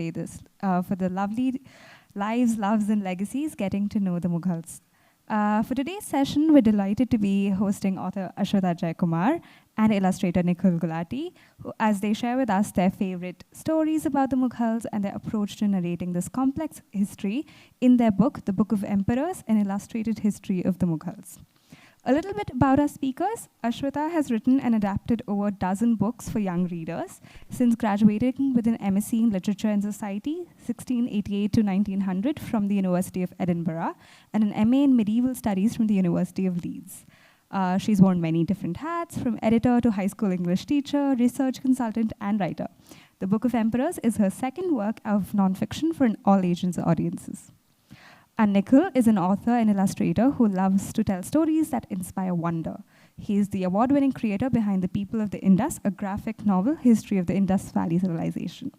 playlist for the lovely lives, loves, and legacies getting to know the Mughals. For today's session, we're delighted to be hosting author Ashwitha Jayakumar and illustrator Nikhil Gulati, as they share with us their favorite stories about the Mughals and their approach to narrating this complex history in their book, The Book of Emperors, an illustrated history of the Mughals. A little bit about our speakers. Ashwitha has written and adapted over a dozen books for young readers since graduating with an MSc in Literature and Society, 1688 to 1900 from the University of Edinburgh, and an MA in Medieval Studies from the University of Leeds. She's worn many different hats, from editor to high school English teacher, research consultant, and writer. The Book of Emperors is her second work of nonfiction for all ages audiences. And Nikhil is an author and illustrator who loves to tell stories that inspire wonder. He is the award-winning creator behind The People of the Indus, a graphic novel history of the Indus Valley civilization.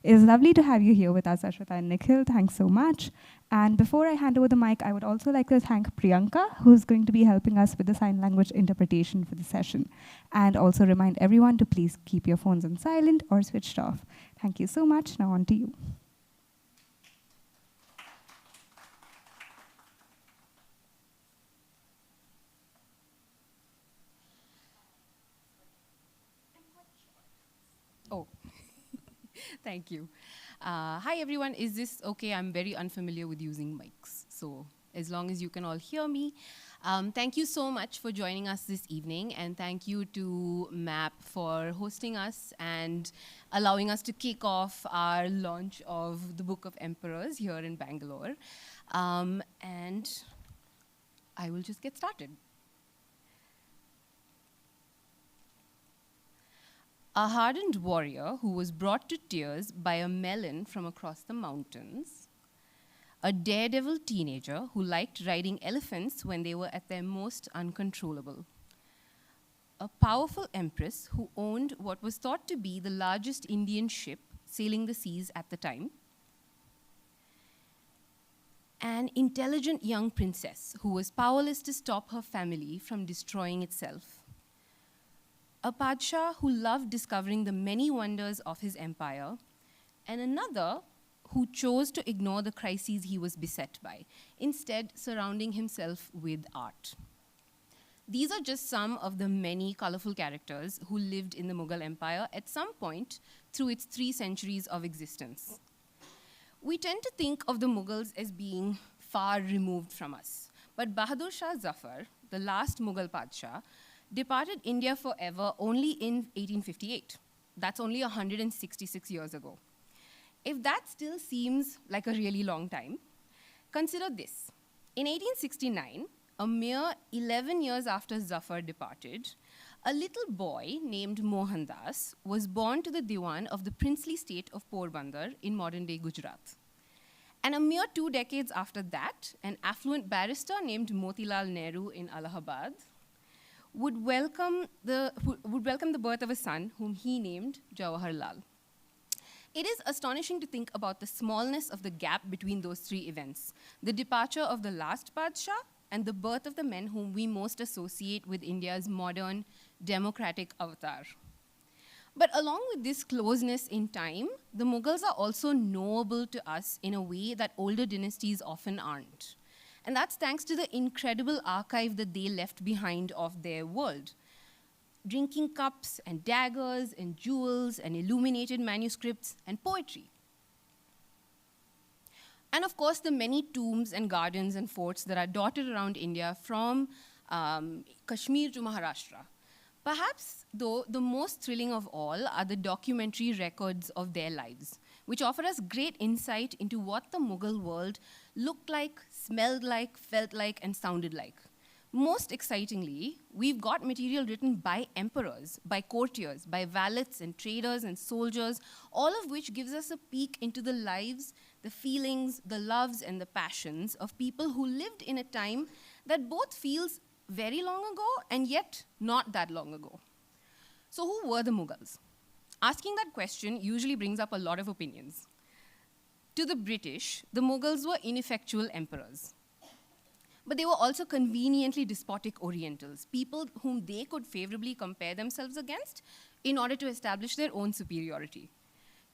It is lovely to have you here with us, Ashwitha and Nikhil. Thanks so much. And before I hand over the mic, I would also like to thank Priyanka, who's going to be helping us with the sign language interpretation for the session. And also remind everyone to please keep your phones on silent or switched off. Thank you so much. Now on to you. Oh, thank you. Hi, everyone. Is this okay? I'm very unfamiliar with using mics. So as long as you can all hear me. Thank you so much for joining us this evening. And thank you to MAP for hosting us and allowing us to kick off our launch of the Book of Emperors here in Bangalore. And I will just get started. A hardened warrior who was brought to tears by a melon from across the mountains. A daredevil teenager who liked riding elephants when they were at their most uncontrollable. A powerful empress who owned what was thought to be the largest Indian ship sailing the seas at the time. An intelligent young princess who was powerless to stop her family from destroying itself. A Padshah who loved discovering the many wonders of his empire, and another who chose to ignore the crises he was beset by, instead surrounding himself with art. These are just some of the many colorful characters who lived in the Mughal Empire at some point through its 3 centuries of existence. We tend to think of the Mughals as being far removed from us, but Bahadur Shah Zafar, the last Mughal Padshah, departed India forever only in 1858. That's only 166 years ago. If that still seems like a really long time, consider this. In 1869, a mere 11 years after Zafar departed, a little boy named Mohandas was born to the Diwan of the princely state of Porbandar in modern-day Gujarat. And a mere 2 decades after that, an affluent barrister named Motilal Nehru in Allahabad would welcome the birth of a son whom he named Jawaharlal. It is astonishing to think about the smallness of the gap between those 3 events, the departure of the last Padshah and the birth of the men whom we most associate with India's modern democratic avatar. But along with this closeness in time, the Mughals are also knowable to us in a way that older dynasties often aren't. And that's thanks to the incredible archive that they left behind of their world. Drinking cups and daggers and jewels and illuminated manuscripts and poetry. And of course, the many tombs and gardens and forts that are dotted around India from Kashmir to Maharashtra. Perhaps, though, the most thrilling of all are the documentary records of their lives, which offer us great insight into what the Mughal world looked like, smelled like, felt like, and sounded like. Most excitingly, we've got material written by emperors, by courtiers, by valets and traders and soldiers, all of which gives us a peek into the lives, the feelings, the loves, and the passions of people who lived in a time that both feels very long ago and yet not that long ago. So who were the Mughals? Asking that question usually brings up a lot of opinions. To the British, the Mughals were ineffectual emperors. But they were also conveniently despotic Orientals, people whom they could favorably compare themselves against in order to establish their own superiority.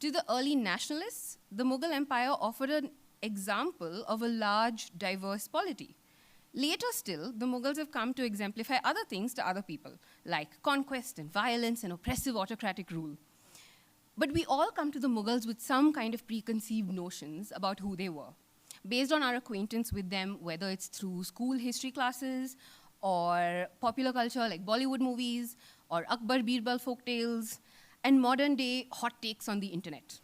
To the early nationalists, the Mughal Empire offered an example of a large, diverse polity. Later still, the Mughals have come to exemplify other things to other people, like conquest and violence and oppressive autocratic rule. But we all come to the Mughals with some kind of preconceived notions about who they were, based on our acquaintance with them, whether it's through school history classes or popular culture like Bollywood movies or Akbar Birbal folktales and modern day hot takes on the internet.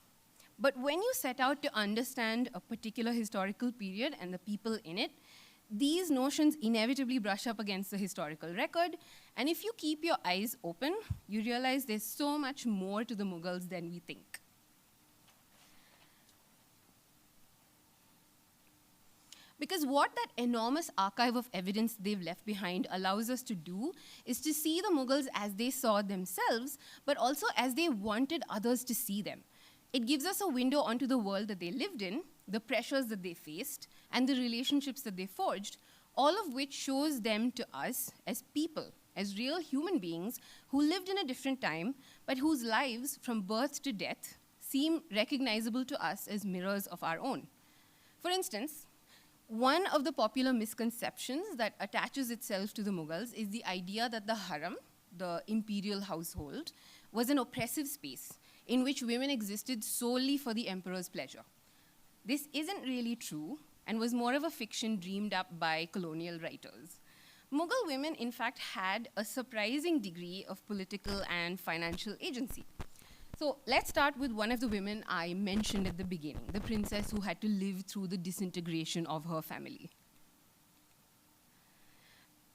But when you set out to understand a particular historical period and the people in it, these notions inevitably brush up against the historical record, and if you keep your eyes open, you realize there's so much more to the Mughals than we think. Because what that enormous archive of evidence they've left behind allows us to do is to see the Mughals as they saw themselves, but also as they wanted others to see them. It gives us a window onto the world that they lived in, the pressures that they faced, and the relationships that they forged, all of which shows them to us as people, as real human beings who lived in a different time, but whose lives, from birth to death, seem recognizable to us as mirrors of our own. For instance, one of the popular misconceptions that attaches itself to the Mughals is the idea that the harem, the imperial household, was an oppressive space in which women existed solely for the emperor's pleasure. This isn't really true and was more of a fiction dreamed up by colonial writers. Mughal women, in fact, had a surprising degree of political and financial agency. So let's start with one of the women I mentioned at the beginning, the princess who had to live through the disintegration of her family.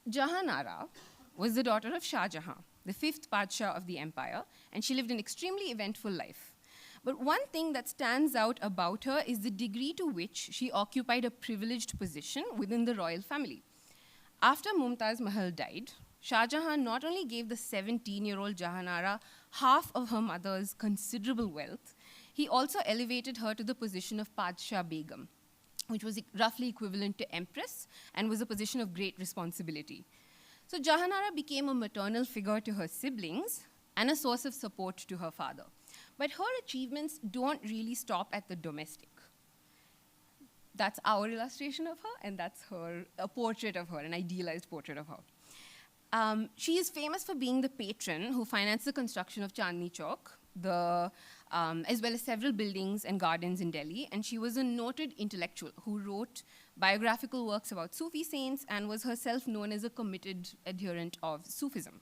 Jahanara was the daughter of Shah Jahan, the fifth Padshah of the empire, and she lived an extremely eventful life. But one thing that stands out about her is the degree to which she occupied a privileged position within the royal family. After Mumtaz Mahal died, Shah Jahan not only gave the 17-year-old Jahanara half of her mother's considerable wealth, he also elevated her to the position of Padshah Begum, which was roughly equivalent to empress and was a position of great responsibility. So Jahanara became a maternal figure to her siblings and a source of support to her father. But her achievements don't really stop at the domestic. That's our illustration of her, and that's a portrait of her, an idealized portrait of her. She is famous for being the patron who financed the construction of Chandni Chowk, as well as several buildings and gardens in Delhi, and she was a noted intellectual who wrote biographical works about Sufi saints and was herself known as a committed adherent of Sufism.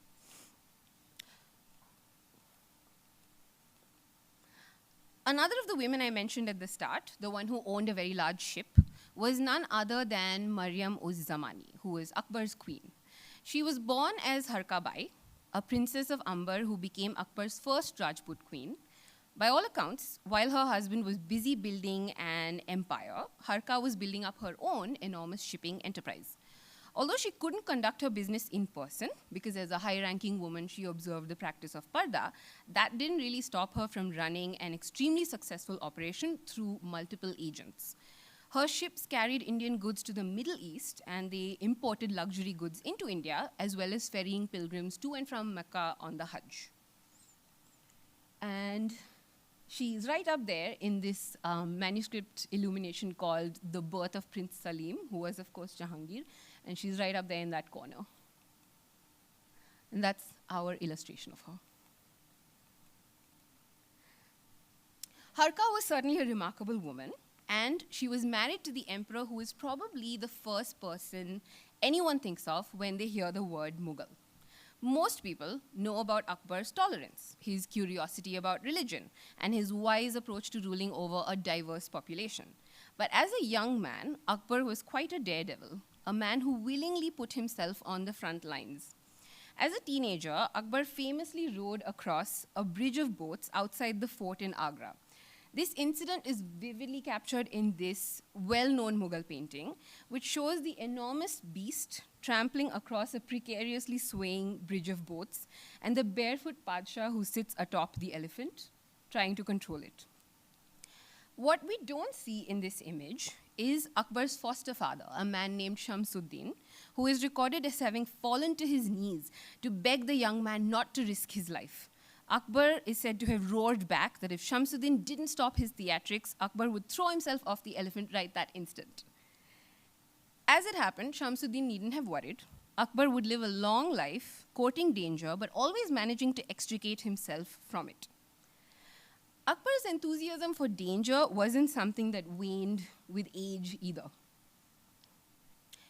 Another of the women I mentioned at the start, the one who owned a very large ship, was none other than Maryam-uz-Zamani, who was Akbar's queen. She was born as Harka Bai, a princess of Amber who became Akbar's first Rajput queen. By all accounts, while her husband was busy building an empire, Harka was building up her own enormous shipping enterprise. Although she couldn't conduct her business in person, because as a high-ranking woman, she observed the practice of parda, that didn't really stop her from running an extremely successful operation through multiple agents. Her ships carried Indian goods to the Middle East, and they imported luxury goods into India, as well as ferrying pilgrims to and from Mecca on the Hajj. And she's right up there in this manuscript illumination called The Birth of Prince Salim, who was, of course, Jahangir, and she's right up there in that corner. And that's our illustration of her. Harka was certainly a remarkable woman, and she was married to the emperor who is probably the first person anyone thinks of when they hear the word Mughal. Most people know about Akbar's tolerance, his curiosity about religion, and his wise approach to ruling over a diverse population. But as a young man, Akbar was quite a daredevil, a man who willingly put himself on the front lines. As a teenager, Akbar famously rode across a bridge of boats outside the fort in Agra. This incident is vividly captured in this well-known Mughal painting, which shows the enormous beast trampling across a precariously swaying bridge of boats, and the barefoot Padshah who sits atop the elephant, trying to control it. What we don't see in this image is Akbar's foster father, a man named Shamsuddin, who is recorded as having fallen to his knees to beg the young man not to risk his life. Akbar is said to have roared back that if Shamsuddin didn't stop his theatrics, Akbar would throw himself off the elephant right that instant. As it happened, Shamsuddin needn't have worried. Akbar would live a long life, courting danger, but always managing to extricate himself from it. Akbar's enthusiasm for danger wasn't something that waned with age either.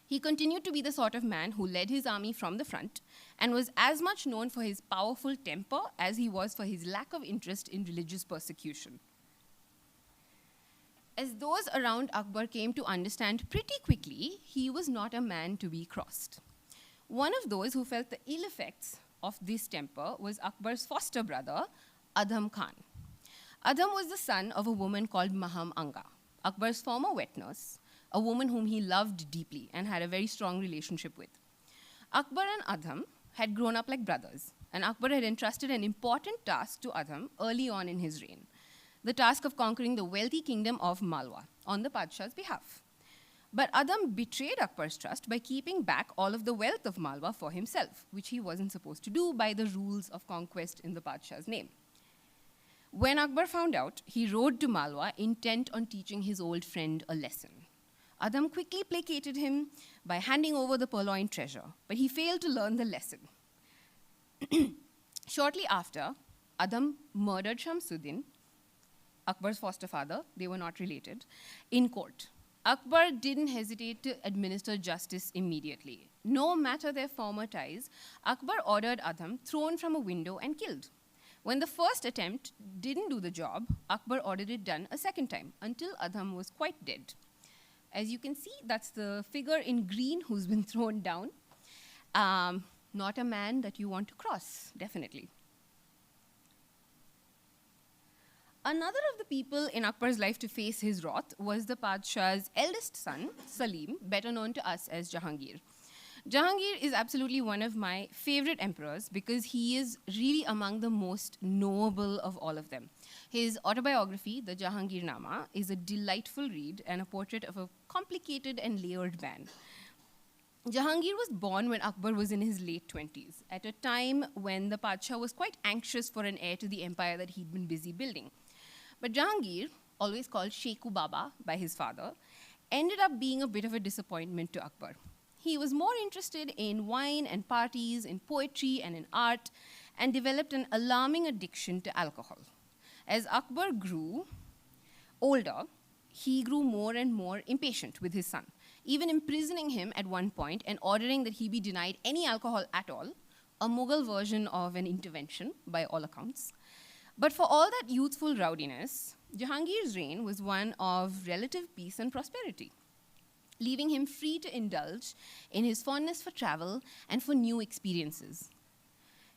He continued to be the sort of man who led his army from the front and was as much known for his powerful temper as he was for his lack of interest in religious persecution. As those around Akbar came to understand pretty quickly, he was not a man to be crossed. One of those who felt the ill effects of this temper was Akbar's foster brother, Adham Khan. Adham was the son of a woman called Maham Anga, Akbar's former wet nurse, a woman whom he loved deeply and had a very strong relationship with. Akbar and Adham had grown up like brothers, and Akbar had entrusted an important task to Adham early on in his reign, the task of conquering the wealthy kingdom of Malwa on the Padshah's behalf. But Adham betrayed Akbar's trust by keeping back all of the wealth of Malwa for himself, which he wasn't supposed to do by the rules of conquest in the Padshah's name. When Akbar found out, he rode to Malwa intent on teaching his old friend a lesson. Adham quickly placated him by handing over the purloined treasure, but he failed to learn the lesson. Shortly after, Adham murdered Shamsuddin, Akbar's foster father, they were not related, in court. Akbar didn't hesitate to administer justice immediately. No matter their former ties, Akbar ordered Adham thrown from a window and killed. When the first attempt didn't do the job, Akbar ordered it done a second time, until Adham was quite dead. As you can see, that's the figure in green who's been thrown down. Not a man that you want to cross, definitely. Another of the people in Akbar's life to face his wrath was the Padshah's eldest son, Salim, better known to us as Jahangir. Jahangir is absolutely one of my favorite emperors because he is really among the most knowable of all of them. His autobiography, the Jahangirnama, is a delightful read and a portrait of a complicated and layered man. Jahangir was born when Akbar was in his late 20s, at a time when the Padshah was quite anxious for an heir to the empire that he'd been busy building. But Jahangir, always called Sheku Baba by his father, ended up being a bit of a disappointment to Akbar. He was more interested in wine and parties, in poetry and in art, and developed an alarming addiction to alcohol. As Akbar grew older, he grew more and more impatient with his son, even imprisoning him at one point and ordering that he be denied any alcohol at all, a Mughal version of an intervention by all accounts. But for all that youthful rowdiness, Jahangir's reign was one of relative peace and prosperity, leaving him free to indulge in his fondness for travel and for new experiences.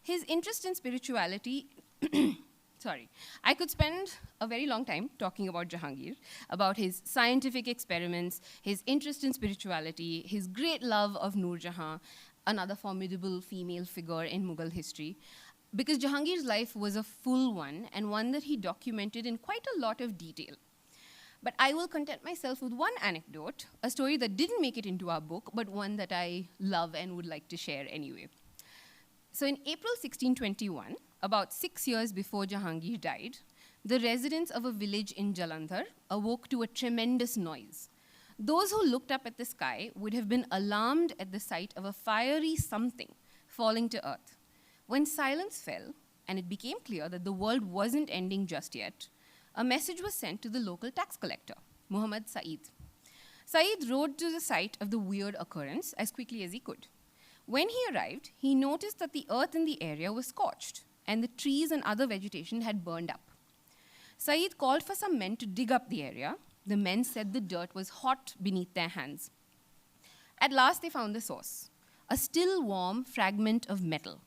His interest in spirituality, I could spend a very long time talking about Jahangir, about his scientific experiments, his interest in spirituality, his great love of Noor Jahan, another formidable female figure in Mughal history, because Jahangir's life was a full one and one that he documented in quite a lot of detail. But I will content myself with one anecdote, a story that didn't make it into our book, but one that I love and would like to share anyway. So in April 1621, about 6 years before Jahangir died, the residents of a village in Jalandhar awoke to a tremendous noise. Those who looked up at the sky would have been alarmed at the sight of a fiery something falling to earth. When silence fell, and it became clear that the world wasn't ending just yet, a message was sent to the local tax collector, Muhammad Saeed. Saeed rode to the site of the weird occurrence as quickly as he could. When he arrived, he noticed that the earth in the area was scorched, and the trees and other vegetation had burned up. Saeed called for some men to dig up the area. The men said the dirt was hot beneath their hands. At last, they found the source, a still warm fragment of metal.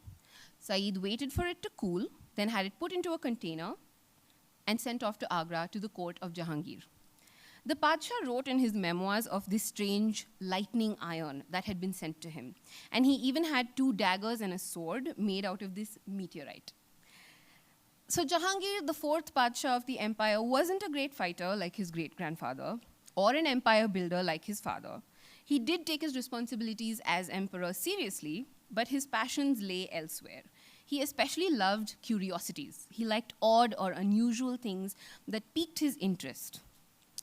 Saeed waited for it to cool, then had it put into a container and sent off to Agra to the court of Jahangir. The Padshah wrote in his memoirs of this strange lightning iron that had been sent to him, and he even had 2 daggers and a sword made out of this meteorite. So Jahangir, the 4th Padshah of the empire, wasn't a great fighter like his great-grandfather, or an empire builder like his father. He did take his responsibilities as emperor seriously, but his passions lay elsewhere. He especially loved curiosities. He liked odd or unusual things that piqued his interest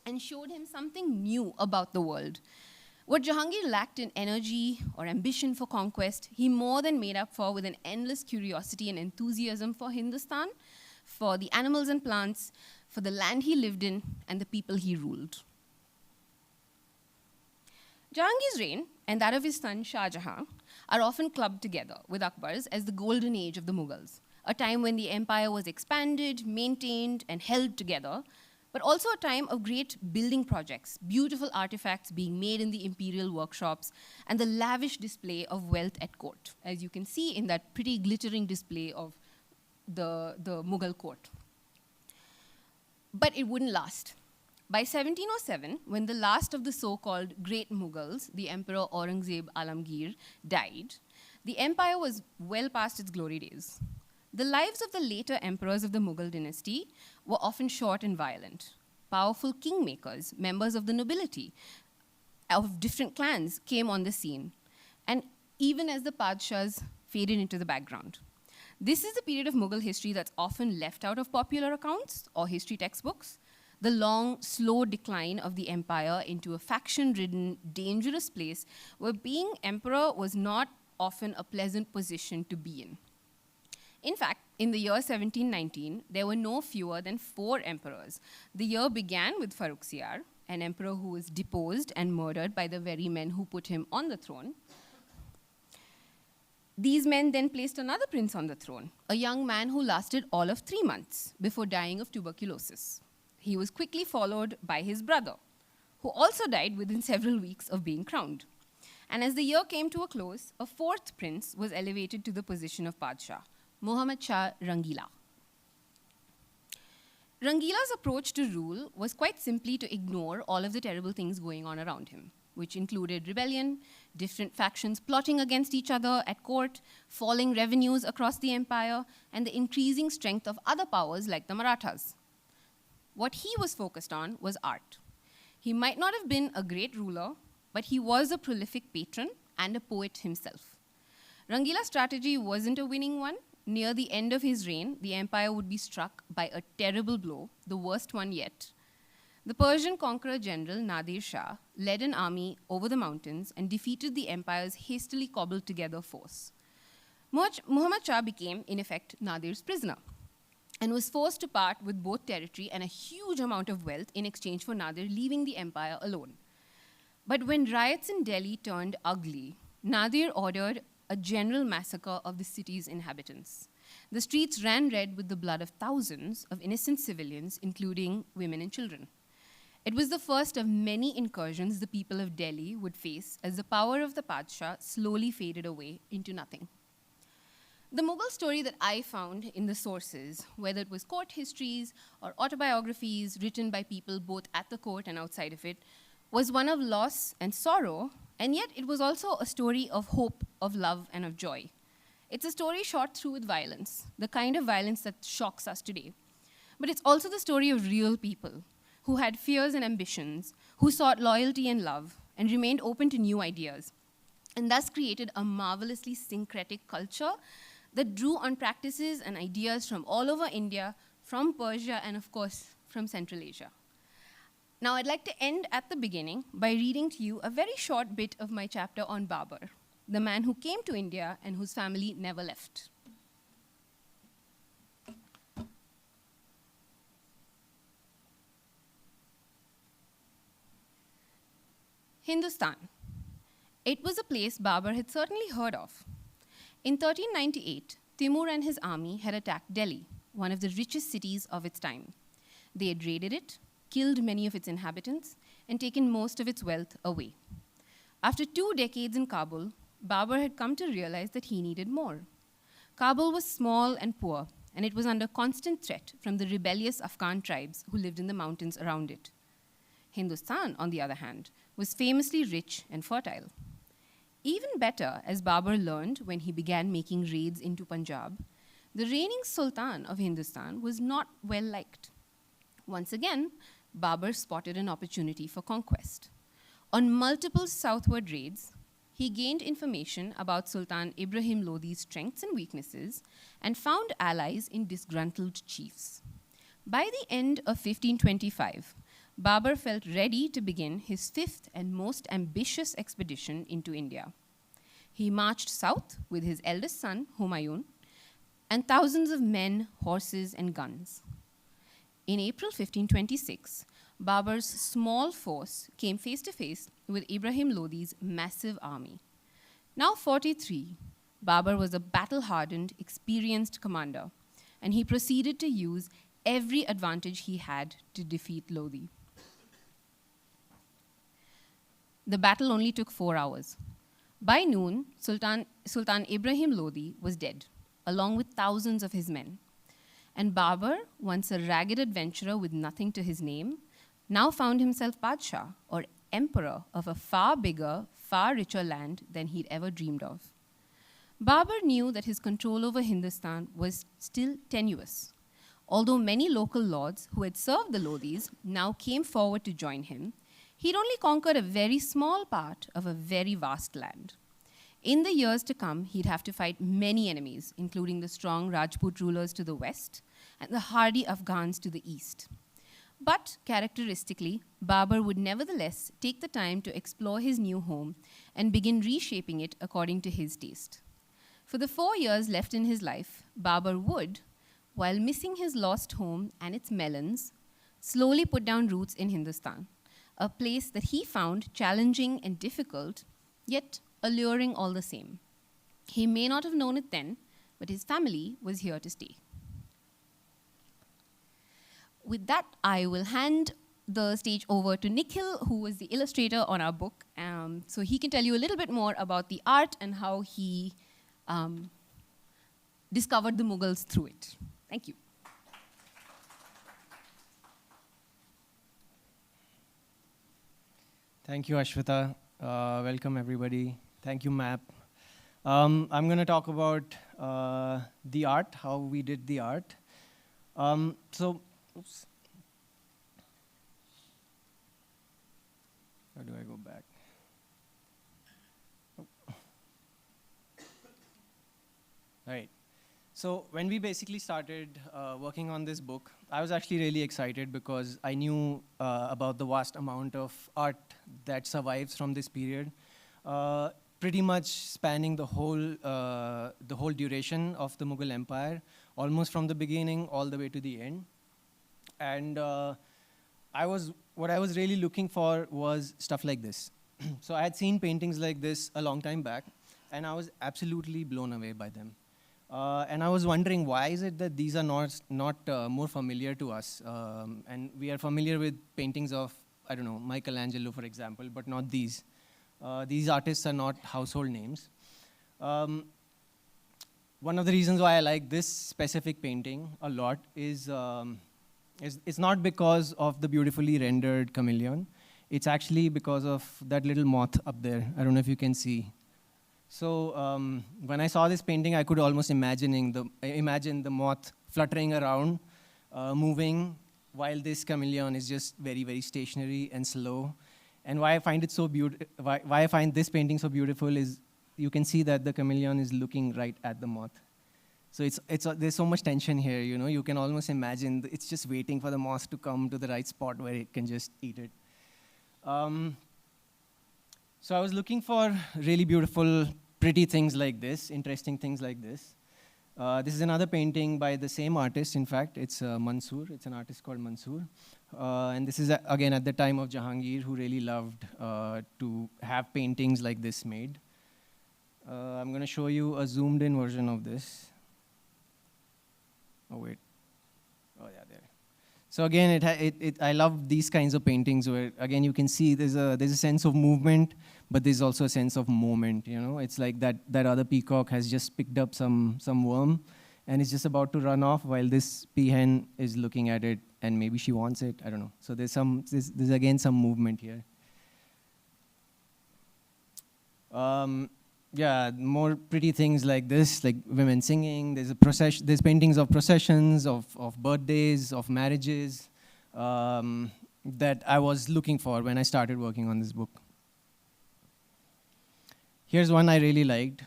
and showed him something new about the world. What Jahangir lacked in energy or ambition for conquest, he more than made up for with an endless curiosity and enthusiasm for Hindustan, for the animals and plants, for the land he lived in, and the people he ruled. Jahangir's reign and that of his son Shah Jahan are often clubbed together with Akbar's as the golden age of the Mughals, a time when the empire was expanded, maintained, and held together, but also a time of great building projects, beautiful artifacts being made in the imperial workshops, and the lavish display of wealth at court, as you can see in that pretty glittering display of the Mughal court. But it wouldn't last. By 1707, when the last of the so-called great Mughals, the Emperor Aurangzeb Alamgir, died, the empire was well past its glory days. The lives of the later emperors of the Mughal dynasty were often short and violent. Powerful kingmakers, members of the nobility of different clans came on the scene, and even as the Padshahs faded into the background. This is the period of Mughal history that's often left out of popular accounts or history textbooks. The long, slow decline of the empire into a faction-ridden, dangerous place where being emperor was not often a pleasant position to be in. In fact, in the year 1719, there were no fewer than 4 emperors. The year began with Farrukhsiyar, an emperor who was deposed and murdered by the very men who put him on the throne. These men then placed another prince on the throne, a young man who lasted all of 3 months before dying of tuberculosis. He was quickly followed by his brother, who also died within several weeks of being crowned. And as the year came to a close, a 4th prince was elevated to the position of Padshah, Muhammad Shah Rangila. Rangila's approach to rule was quite simply to ignore all of the terrible things going on around him, which included rebellion, different factions plotting against each other at court, falling revenues across the empire, and the increasing strength of other powers like the Marathas. What he was focused on was art. He might not have been a great ruler, but he was a prolific patron and a poet himself. Rangila's strategy wasn't a winning one. Near the end of his reign, the empire would be struck by a terrible blow, the worst one yet. The Persian conqueror general Nadir Shah led an army over the mountains and defeated the empire's hastily cobbled together force. Muhammad Shah became, in effect, Nadir's prisoner and was forced to part with both territory and a huge amount of wealth in exchange for Nadir leaving the empire alone. But when riots in Delhi turned ugly, Nadir ordered a general massacre of the city's inhabitants. The streets ran red with the blood of thousands of innocent civilians, including women and children. It was the first of many incursions the people of Delhi would face as the power of the Padshah slowly faded away into nothing. The Mughal story that I found in the sources, whether it was court histories or autobiographies written by people both at the court and outside of it, was one of loss and sorrow, and yet it was also a story of hope, of love, and of joy. It's a story shot through with violence, the kind of violence that shocks us today. But it's also the story of real people who had fears and ambitions, who sought loyalty and love, and remained open to new ideas, and thus created a marvelously syncretic culture that drew on practices and ideas from all over India, from Persia, and of course, from Central Asia. Now, I'd like to end at the beginning by reading to you a very short bit of my chapter on Babur, the man who came to India and whose family never left. Hindustan. It was a place Babur had certainly heard of. In 1398, Timur and his army had attacked Delhi, one of the richest cities of its time. They had raided it, killed many of its inhabitants, and taken most of its wealth away. After 2 decades in Kabul, Babur had come to realize that he needed more. Kabul was small and poor, and it was under constant threat from the rebellious Afghan tribes who lived in the mountains around it. Hindustan, on the other hand, was famously rich and fertile. Even better, as Babur learned when he began making raids into Punjab, the reigning Sultan of Hindustan was not well liked. Once again, Babur spotted an opportunity for conquest. On multiple southward raids, he gained information about Sultan Ibrahim Lodi's strengths and weaknesses and found allies in disgruntled chiefs. By the end of 1525, Babur felt ready to begin his fifth and most ambitious expedition into India. He marched south with his eldest son, Humayun, and thousands of men, horses, and guns. In April 1526, Babur's small force came face to face with Ibrahim Lodi's massive army. Now 43, Babur was a battle-hardened, experienced commander, and he proceeded to use every advantage he had to defeat Lodi. The battle only took 4 hours. By noon, Sultan Ibrahim Lodi was dead, along with thousands of his men. And Babur, once a ragged adventurer with nothing to his name, now found himself Padshah, or emperor of a far bigger, far richer land than he'd ever dreamed of. Babur knew that his control over Hindustan was still tenuous. Although many local lords who had served the Lodis now came forward to join him, he'd only conquered a very small part of a very vast land. In the years to come, he'd have to fight many enemies, including the strong Rajput rulers to the west and the hardy Afghans to the east. But characteristically, Babur would nevertheless take the time to explore his new home and begin reshaping it according to his taste. For the 4 years left in his life, Babur would, while missing his lost home and its melons, slowly put down roots in Hindustan, a place that he found challenging and difficult, yet alluring all the same. He may not have known it then, but his family was here to stay. With that, I will hand the stage over to Nikhil, who was the illustrator on our book, so he can tell you a little bit more about the art and how he discovered the Mughals through it. Thank you. Thank you, Ashwitha. Welcome, everybody. Thank you, MAP. I'm going to talk about the art, how we did the art. Oops. How do I go back? Oh. Right. So when we basically started working on this book, I was actually really excited because I knew about the vast amount of art that survives from this period, pretty much spanning the whole duration of the Mughal Empire, almost from the beginning all the way to the end. And what I was really looking for was stuff like this. So I had seen paintings like this a long time back, and I was absolutely blown away by them. And I was wondering, why is it that these are not more familiar to us? And we are familiar with paintings of, I don't know, Michelangelo, for example, but not these. These artists are not household names. One of the reasons why I like this specific painting a lot is it's not because of the beautifully rendered chameleon. It's actually because of that little moth up there. I don't know if you can see. So when I saw this painting, I could almost imagine the moth fluttering around, moving, while this chameleon is just very, very stationary and slow. And why I find it so why I find this painting so beautiful is you can see that the chameleon is looking right at the moth. So there's so much tension here, you know. You can almost imagine it's just waiting for the moth to come to the right spot where it can just eat it. So I was looking for really beautiful, pretty things like this, interesting things like this. This is another painting by the same artist, in fact. It's Mansoor. It's an artist called Mansoor. And this is, again, at the time of Jahangir, who really loved to have paintings like this made. I'm going to show you a zoomed-in version of this. Oh, wait. Oh, yeah, there. So again, I love these kinds of paintings where, again, you can see there's a sense of movement, but there's also a sense of moment, you know? It's like that other peacock has just picked up some worm, and it's just about to run off while this peahen is looking at it, and maybe she wants it, I don't know. So there's again some movement here. Yeah, more pretty things like this, like women singing. There's paintings of processions, of birthdays, of marriages that I was looking for when I started working on this book. Here's one I really liked.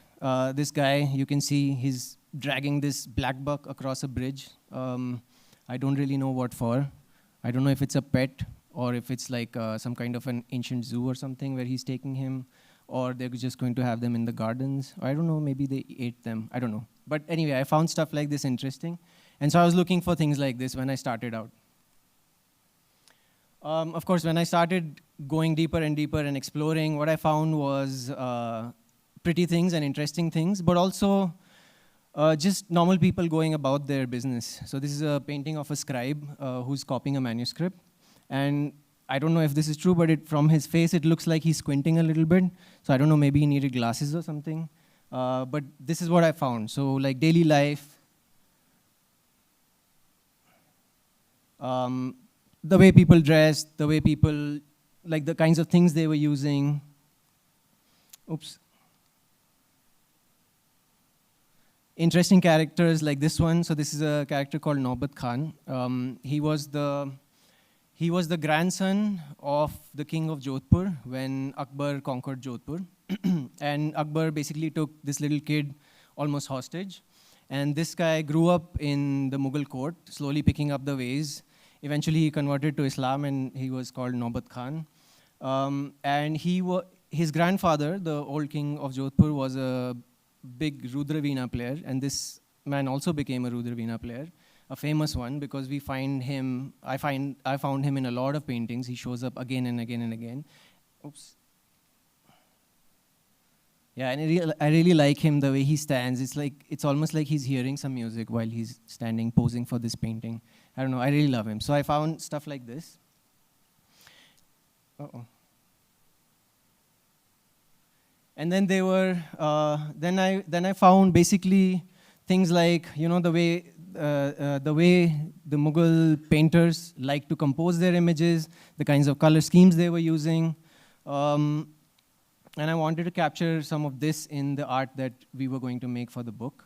This guy, you can see he's dragging this black buck across a bridge. I don't really know what for. I don't know if it's a pet or if it's like some kind of an ancient zoo or something where he's taking him, or they're just going to have them in the gardens. I don't know, maybe they ate them. I don't know. But anyway, I found stuff like this interesting. And so I was looking for things like this when I started out. Of course, when I started going deeper and deeper and exploring, what I found was pretty things and interesting things, but also just normal people going about their business. So this is a painting of a scribe who's copying a manuscript. And I don't know if this is true, but from his face, it looks like he's squinting a little bit. So I don't know, maybe he needed glasses or something. But this is what I found. So like daily life, the way people dressed, the way people, like the kinds of things they were using. Oops. Interesting characters like this one. So this is a character called Naubat Khan. He was the grandson of the king of Jodhpur when Akbar conquered Jodhpur. And Akbar basically took this little kid almost hostage. And this guy grew up in the Mughal court, slowly picking up the ways. Eventually, he converted to Islam, and he was called Naubat Khan. And his grandfather, the old king of Jodhpur, was a big Rudraveena player, and this man also became a Rudraveena player, a famous one, because we find him. I found him in a lot of paintings. He shows up again and again and again. Oops. Yeah, and I really like him the way he stands. It's almost like he's hearing some music while he's standing, posing for this painting. I don't know, I really love him. So I found stuff like this. Uh-oh. And then they were, then I found basically things like, the way the Mughal painters like to compose their images, the kinds of color schemes they were using. And I wanted to capture some of this in the art that we were going to make for the book.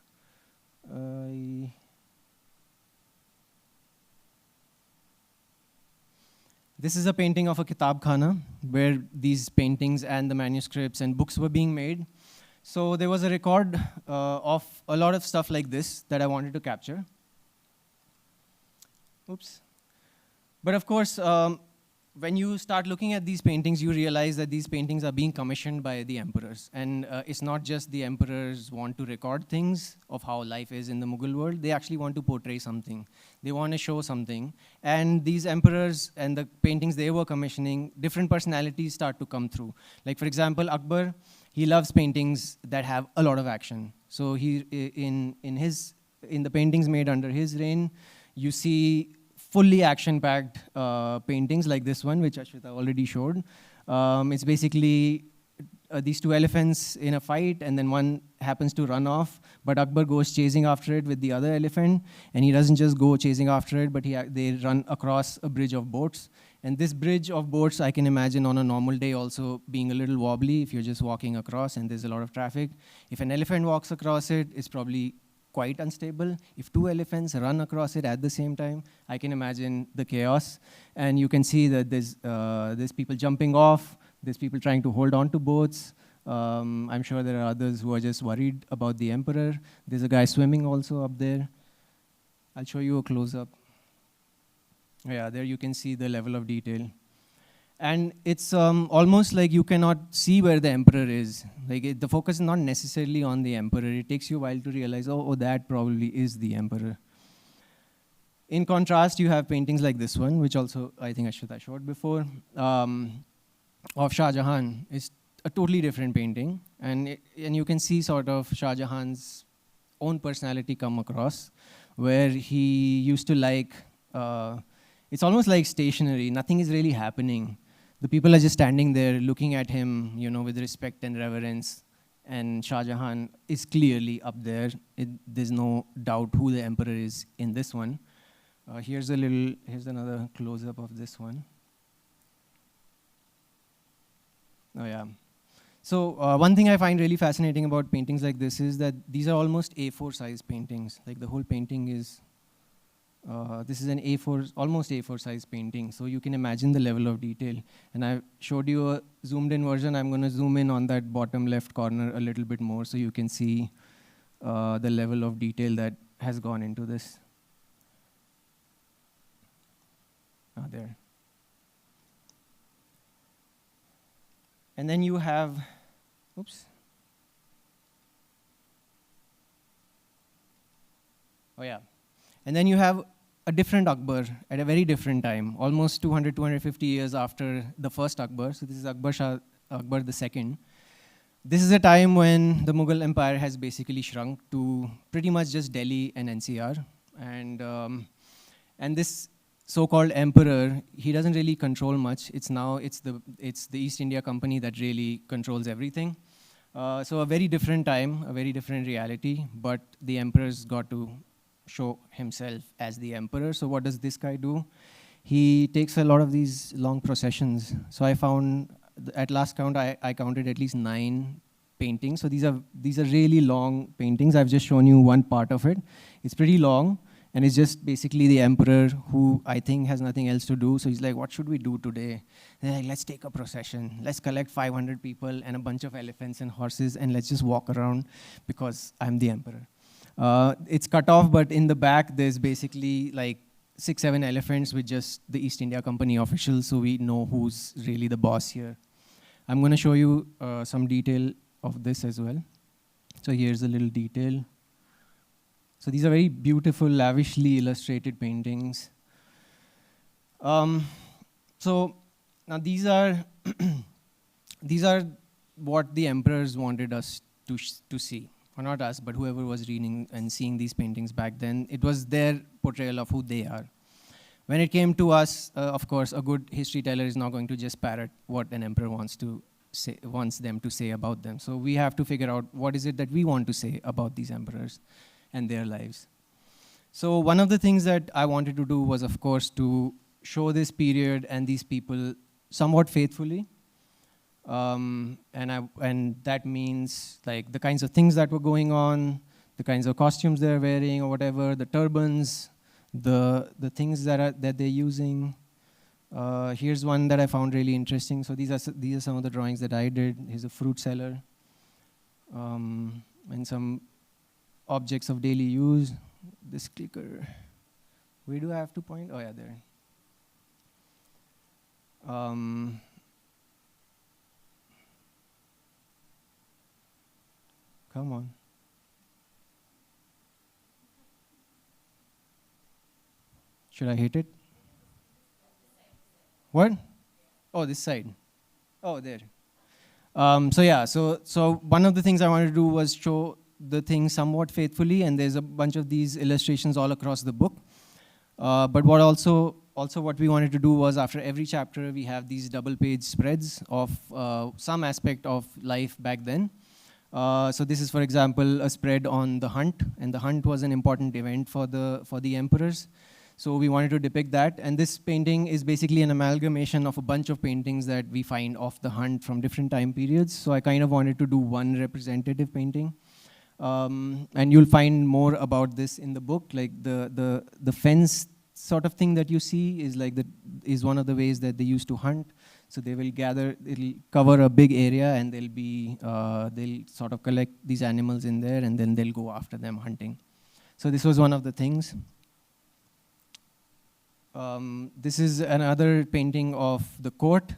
This is a painting of a kitab khana, where these paintings and the manuscripts and books were being made. So there was a record of a lot of stuff like this that I wanted to capture. Oops. But of course, when you start looking at these paintings, you realize that these paintings are being commissioned by the emperors. And it's not just the emperors want to record things of how life is in the Mughal world. They actually want to portray something. They want to show something. And these emperors and the paintings they were commissioning, different personalities start to come through. Like, for example, Akbar, he loves paintings that have a lot of action. So in the paintings made under his reign, you see fully action-packed paintings like this one, which Ashwitha already showed. It's basically these two elephants in a fight, and then one happens to run off, but Akbar goes chasing after it with the other elephant, and he doesn't just go chasing after it, but they run across a bridge of boats. And this bridge of boats, I can imagine on a normal day also being a little wobbly if you're just walking across and there's a lot of traffic. If an elephant walks across it, it's probably quite unstable. If two elephants run across it at the same time, I can imagine the chaos. And you can see that there's people jumping off, there's people trying to hold on to boats. I'm sure there are others who are just worried about the emperor. There's a guy swimming also up there. I'll show you a close-up. Yeah, there you can see the level of detail. And it's almost like you cannot see where the emperor is. Like the focus is not necessarily on the emperor. It takes you a while to realize, oh, that probably is the emperor. In contrast, you have paintings like this one, which also I think Ashwitha showed before, of Shah Jahan. It's a totally different painting. And you can see sort of Shah Jahan's own personality come across, where he used to like, it's almost like stationary. Nothing is really happening. The people are just standing there looking at him, with respect and reverence. And Shah Jahan is clearly up there. There's no doubt who the emperor is in this one. Here's another close-up of this one. Oh yeah. So one thing I find really fascinating about paintings like this is that these are almost A4 size paintings. Like the whole painting is This is an A4, almost A4 size painting, so you can imagine the level of detail. And I showed you a zoomed in version. I'm going to zoom in on that bottom left corner a little bit more so you can see the level of detail that has gone into this. There. And then you have, oops. Oh yeah. And then you have a different Akbar at a very different time, almost 200, 250 years after the first Akbar. So this is Akbar II. This is a time when the Mughal Empire has basically shrunk to pretty much just Delhi and NCR. And this so-called emperor, he doesn't really control much. It's the East India Company that really controls everything. So a very different time, a very different reality, but the emperor's got to show himself as the emperor. So what does this guy do? He takes a lot of these long processions. So I found, at last count, I counted at least 9 paintings. So these are really long paintings. I've just shown you one part of it. It's pretty long. And it's just basically the emperor who I think has nothing else to do. So he's like, what should we do today? And they're like, let's take a procession. Let's collect 500 people and a bunch of elephants and horses, and let's just walk around because I'm the emperor. It's cut off, but in the back, there's basically like 6, 7 elephants with just the East India Company officials, so we know who's really the boss here. I'm going to show you some detail of this as well. So here's a little detail. So these are very beautiful, lavishly illustrated paintings. So now these are what the emperors wanted us to see. Or not us, but whoever was reading and seeing these paintings back then. It was their portrayal of who they are. When it came to us, of course, a good history teller is not going to just parrot what an emperor wants them to say about them. So we have to figure out what is it that we want to say about these emperors and their lives. So one of the things that I wanted to do was, of course, to show this period and these people somewhat faithfully. And that means like the kinds of things that were going on, the kinds of costumes they're wearing or whatever, the turbans, the things that they're using. Here's one that I found really interesting. So these are some of the drawings that I did. Here's a fruit seller, and some objects of daily use. This clicker. Where do I have to point? Oh yeah, there. Come on. Should I hit it? What? Oh, this side. Oh, there. So yeah, so one of the things I wanted to do was show the thing somewhat faithfully, and there's a bunch of these illustrations all across the book. But what also what we wanted to do was, after every chapter, we have these double-page spreads of some aspect of life back then. So this is, for example, a spread on the hunt, and the hunt was an important event for the emperors. So we wanted to depict that, and this painting is basically an amalgamation of a bunch of paintings that we find of the hunt from different time periods. So I kind of wanted to do one representative painting. And you'll find more about this in the book. Like the fence sort of thing that you see is one of the ways that they used to hunt. So they will gather, it'll cover a big area, and they'll sort of collect these animals in there, and then they'll go after them hunting. So this was one of the things. This is another painting of the court.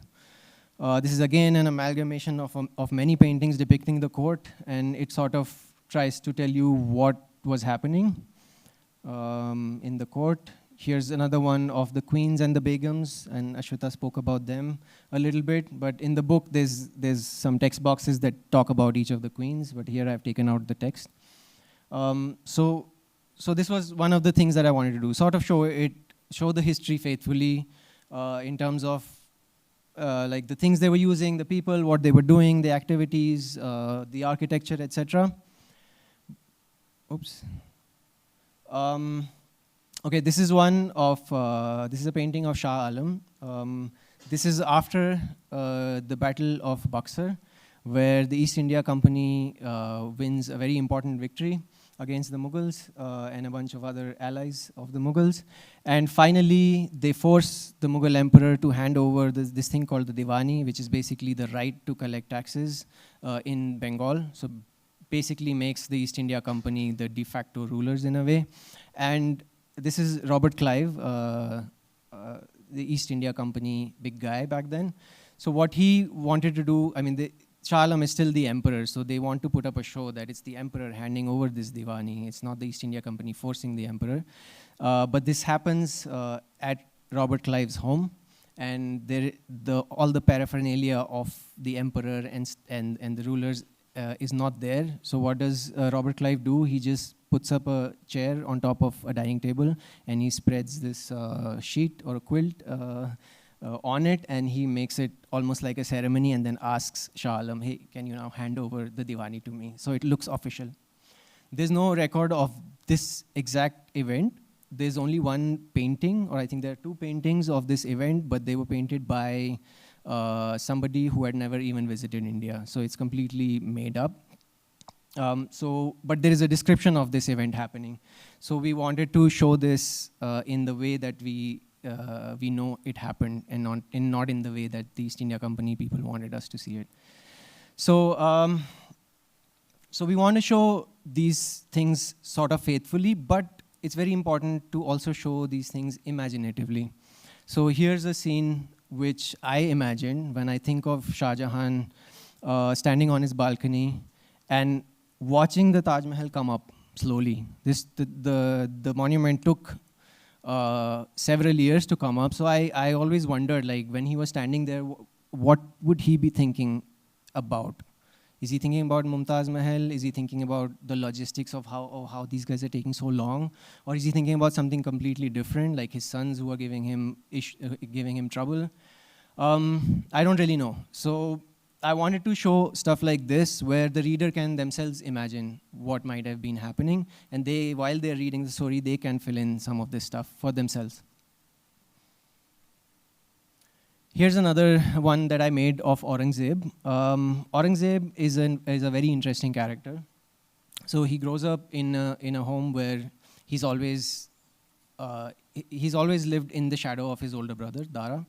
This is again an amalgamation of many paintings depicting the court, and it sort of tries to tell you what was happening in the court. Here's another one of the queens and the begums, and Ashwitha spoke about them a little bit, but in the book there's some text boxes that talk about each of the queens, but here I've taken out the text. So this was one of the things that I wanted to do, sort of show the history faithfully in terms of like the things they were using, the people, what they were doing, the activities, the architecture, etc. Oops. Okay, this is this is a painting of Shah Alam. This is after the Battle of Buxar, where the East India Company wins a very important victory. against the Mughals and a bunch of other allies of the Mughals. And finally, they force the Mughal emperor to hand over this thing called the Diwani, which is basically the right to collect taxes in Bengal. So basically makes the East India Company the de facto rulers in a way. And this is Robert Clive, the East India Company big guy back then. So what he wanted to do, I mean, Shah Alam is still the emperor, so they want to put up a show that it's the emperor handing over this Diwani. It's not the East India Company forcing the emperor. But this happens at Robert Clive's home, and all the paraphernalia of the emperor and the rulers is not there. So what does Robert Clive do? He just puts up a chair on top of a dining table, and he spreads this sheet or a quilt on it, and he makes it almost like a ceremony, and then asks Shah Alam, hey, can you now hand over the Diwani to me? So it looks official. There's no record of this exact event. There's only one painting, or I think there are two paintings of this event, but they were painted by somebody who had never even visited India. So it's completely made up. But there is a description of this event happening. So we wanted to show this in the way that we know it happened, and not in the way that the East India Company people wanted us to see it. So, so we want to show these things sort of faithfully, but it's very important to also show these things imaginatively. So here's a scene which I imagine when I think of Shah Jahan standing on his balcony and watching the Taj Mahal come up slowly. The monument took several years to come up. So I always wondered, like, when he was standing there, what would he be thinking about? Is he thinking about Mumtaz Mahal? Is he thinking about the logistics of how these guys are taking so long? Or is he thinking about something completely different, like his sons who are giving him trouble? I don't really know. So I wanted to show stuff like this where the reader can themselves imagine what might have been happening, and while they're reading the story, they can fill in some of this stuff for themselves. Here's another one that I made of Aurangzeb. Aurangzeb is a very interesting character. So he grows up in a home where he's always lived in the shadow of his older brother, Dara.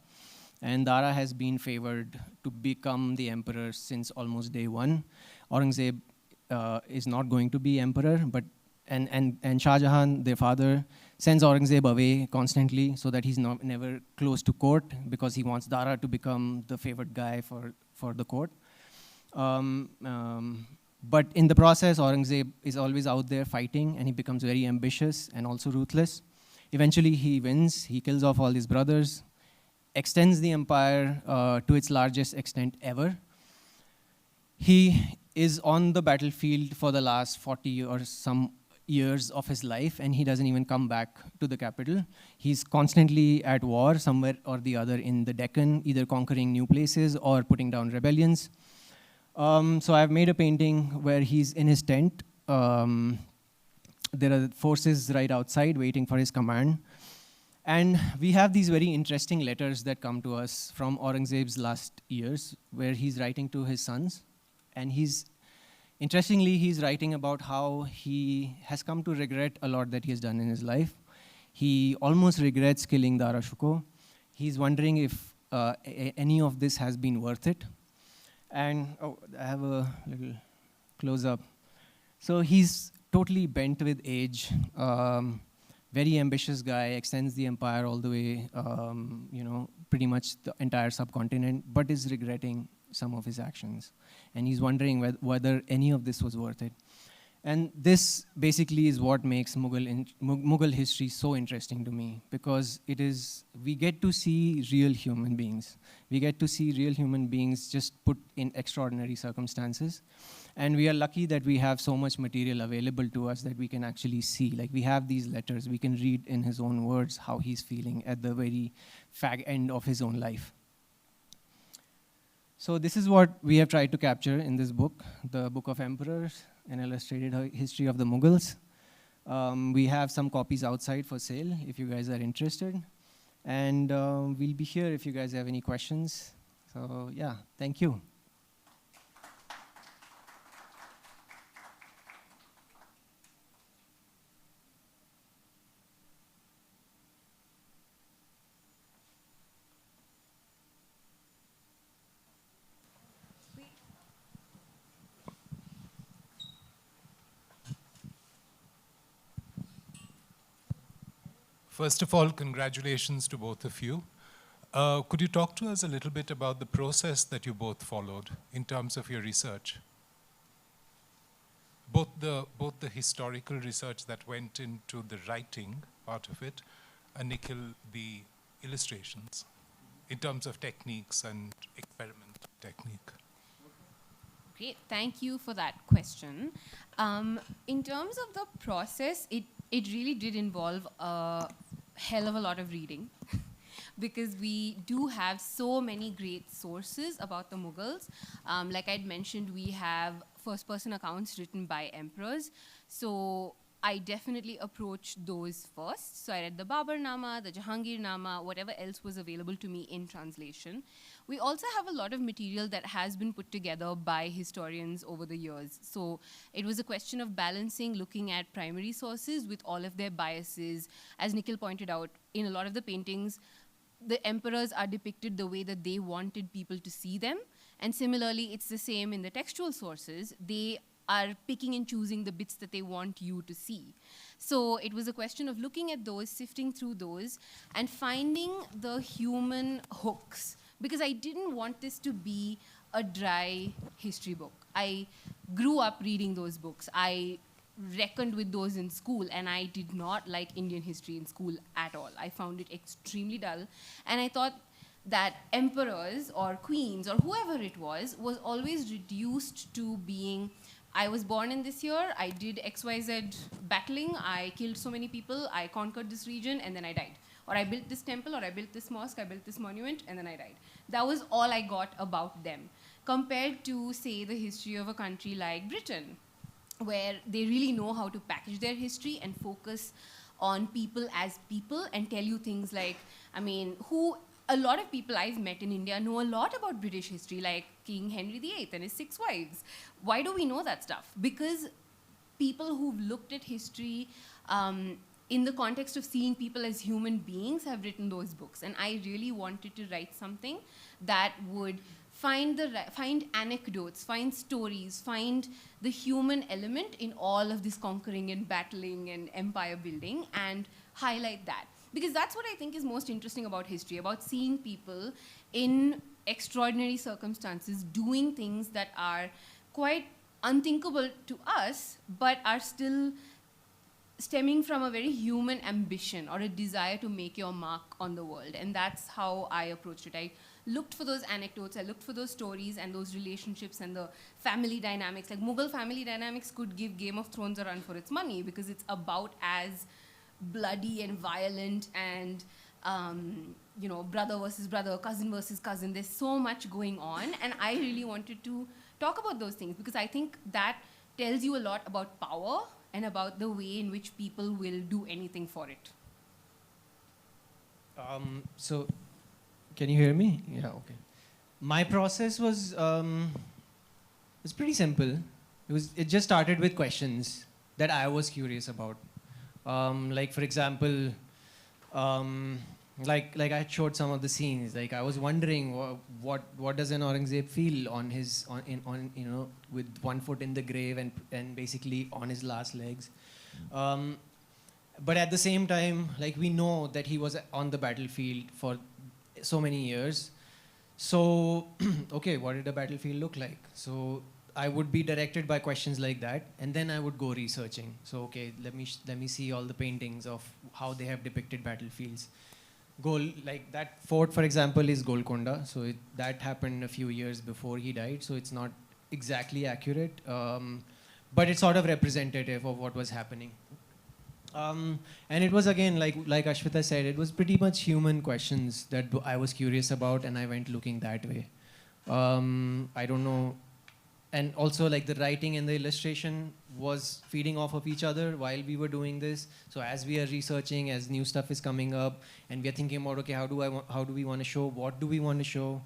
And Dara has been favored to become the emperor since almost day one. Aurangzeb is not going to be emperor, and Shah Jahan, their father, sends Aurangzeb away constantly so that he's never close to court, because he wants Dara to become the favored guy for the court. But in the process, Aurangzeb is always out there fighting, and he becomes very ambitious and also ruthless. Eventually, he wins. He kills off all his brothers, extends the empire to its largest extent ever. He is on the battlefield for the last 40 or some years of his life, and he doesn't even come back to the capital. He's constantly at war somewhere or the other in the Deccan, either conquering new places or putting down rebellions. So I've made a painting where he's in his tent. There are forces right outside waiting for his command. And we have these very interesting letters that come to us from Aurangzeb's last years, where he's writing to his sons. And interestingly, he's writing about how he has come to regret a lot that he has done in his life. He almost regrets killing Dara Shikoh. He's wondering if any of this has been worth it. And I have a little close-up. So he's totally bent with age. Very ambitious guy, extends the empire all the way, pretty much the entire subcontinent, but is regretting some of his actions. And he's wondering whether any of this was worth it. And this basically is what makes Mughal history so interesting to me, because we get to see real human beings. We get to see real human beings just put in extraordinary circumstances. And we are lucky that we have so much material available to us that we can actually see. Like, we have these letters, we can read in his own words how he's feeling at the very fag end of his own life. So this is what we have tried to capture in this book, the Book of Emperors, an illustrated history of the Mughals. We have some copies outside for sale if you guys are interested. And we'll be here if you guys have any questions. So yeah, thank you. First of all, congratulations to both of you. Could you talk to us a little bit about the process that you both followed in terms of your research? Both the historical research that went into the writing part of it, and Nikhil, the illustrations, in terms of techniques and experiment technique. Great, thank you for that question. In terms of the process, it really did involve a hell of a lot of reading because we do have so many great sources about the Mughals. Like I'd mentioned, we have first-person accounts written by emperors. So I definitely approached those first. So I read the Babur Nama, the Jahangir Nama, whatever else was available to me in translation. We also have a lot of material that has been put together by historians over the years. So it was a question of balancing, looking at primary sources with all of their biases. As Nikhil pointed out, in a lot of the paintings, the emperors are depicted the way that they wanted people to see them. And similarly, it's the same in the textual sources. They are picking and choosing the bits that they want you to see. So it was a question of looking at those, sifting through those, and finding the human hooks. Because I didn't want this to be a dry history book. I grew up reading those books. I reckoned with those in school, and I did not like Indian history in school at all. I found it extremely dull. And I thought that emperors or queens or whoever it was always reduced to being, I was born in this year, I did XYZ battling, I killed so many people, I conquered this region, and then I died. Or I built this temple, or I built this mosque, I built this monument, and then I died. That was all I got about them. Compared to, say, the history of a country like Britain, where they really know how to package their history and focus on people as people and tell you things like, I mean, a lot of people I've met in India know a lot about British history, like King Henry VIII and his 6 wives. Why do we know that stuff? Because people who've looked at history in the context of seeing people as human beings have written those books. And I really wanted to write something that would find anecdotes, find stories, find the human element in all of this conquering and battling and empire building and highlight that. Because that's what I think is most interesting about history, about seeing people in extraordinary circumstances doing things that are quite unthinkable to us, but are still stemming from a very human ambition or a desire to make your mark on the world. And that's how I approached it. I looked for those anecdotes, I looked for those stories and those relationships and the family dynamics. Like Mughal family dynamics could give Game of Thrones a run for its money because it's about as bloody and violent and brother versus brother, cousin versus cousin. There's so much going on, and I really wanted to talk about those things because I think that tells you a lot about power and about the way in which people will do anything for it. So, can you hear me? Yeah, okay. My process was pretty simple. It just started with questions that I was curious about. Like for example, like I showed some of the scenes. Like I was wondering what does an Aurangzeb feel on with one foot in the grave and basically on his last legs. But at the same time, like we know that he was on the battlefield for so many years. So okay, what did the battlefield look like? So I would be directed by questions like that, and then I would go researching. So okay, let me see all the paintings of how they have depicted battlefields. Like that fort, for example, is Golconda. So that happened a few years before he died. So it's not exactly accurate, but it's sort of representative of what was happening. And it was again like Ashwitha said, it was pretty much human questions that I was curious about, and I went looking that way. I don't know. And also like the writing and the illustration was feeding off of each other while we were doing this. So as we are researching, as new stuff is coming up, and we are thinking about, okay, how do we want to show, what do we want to show?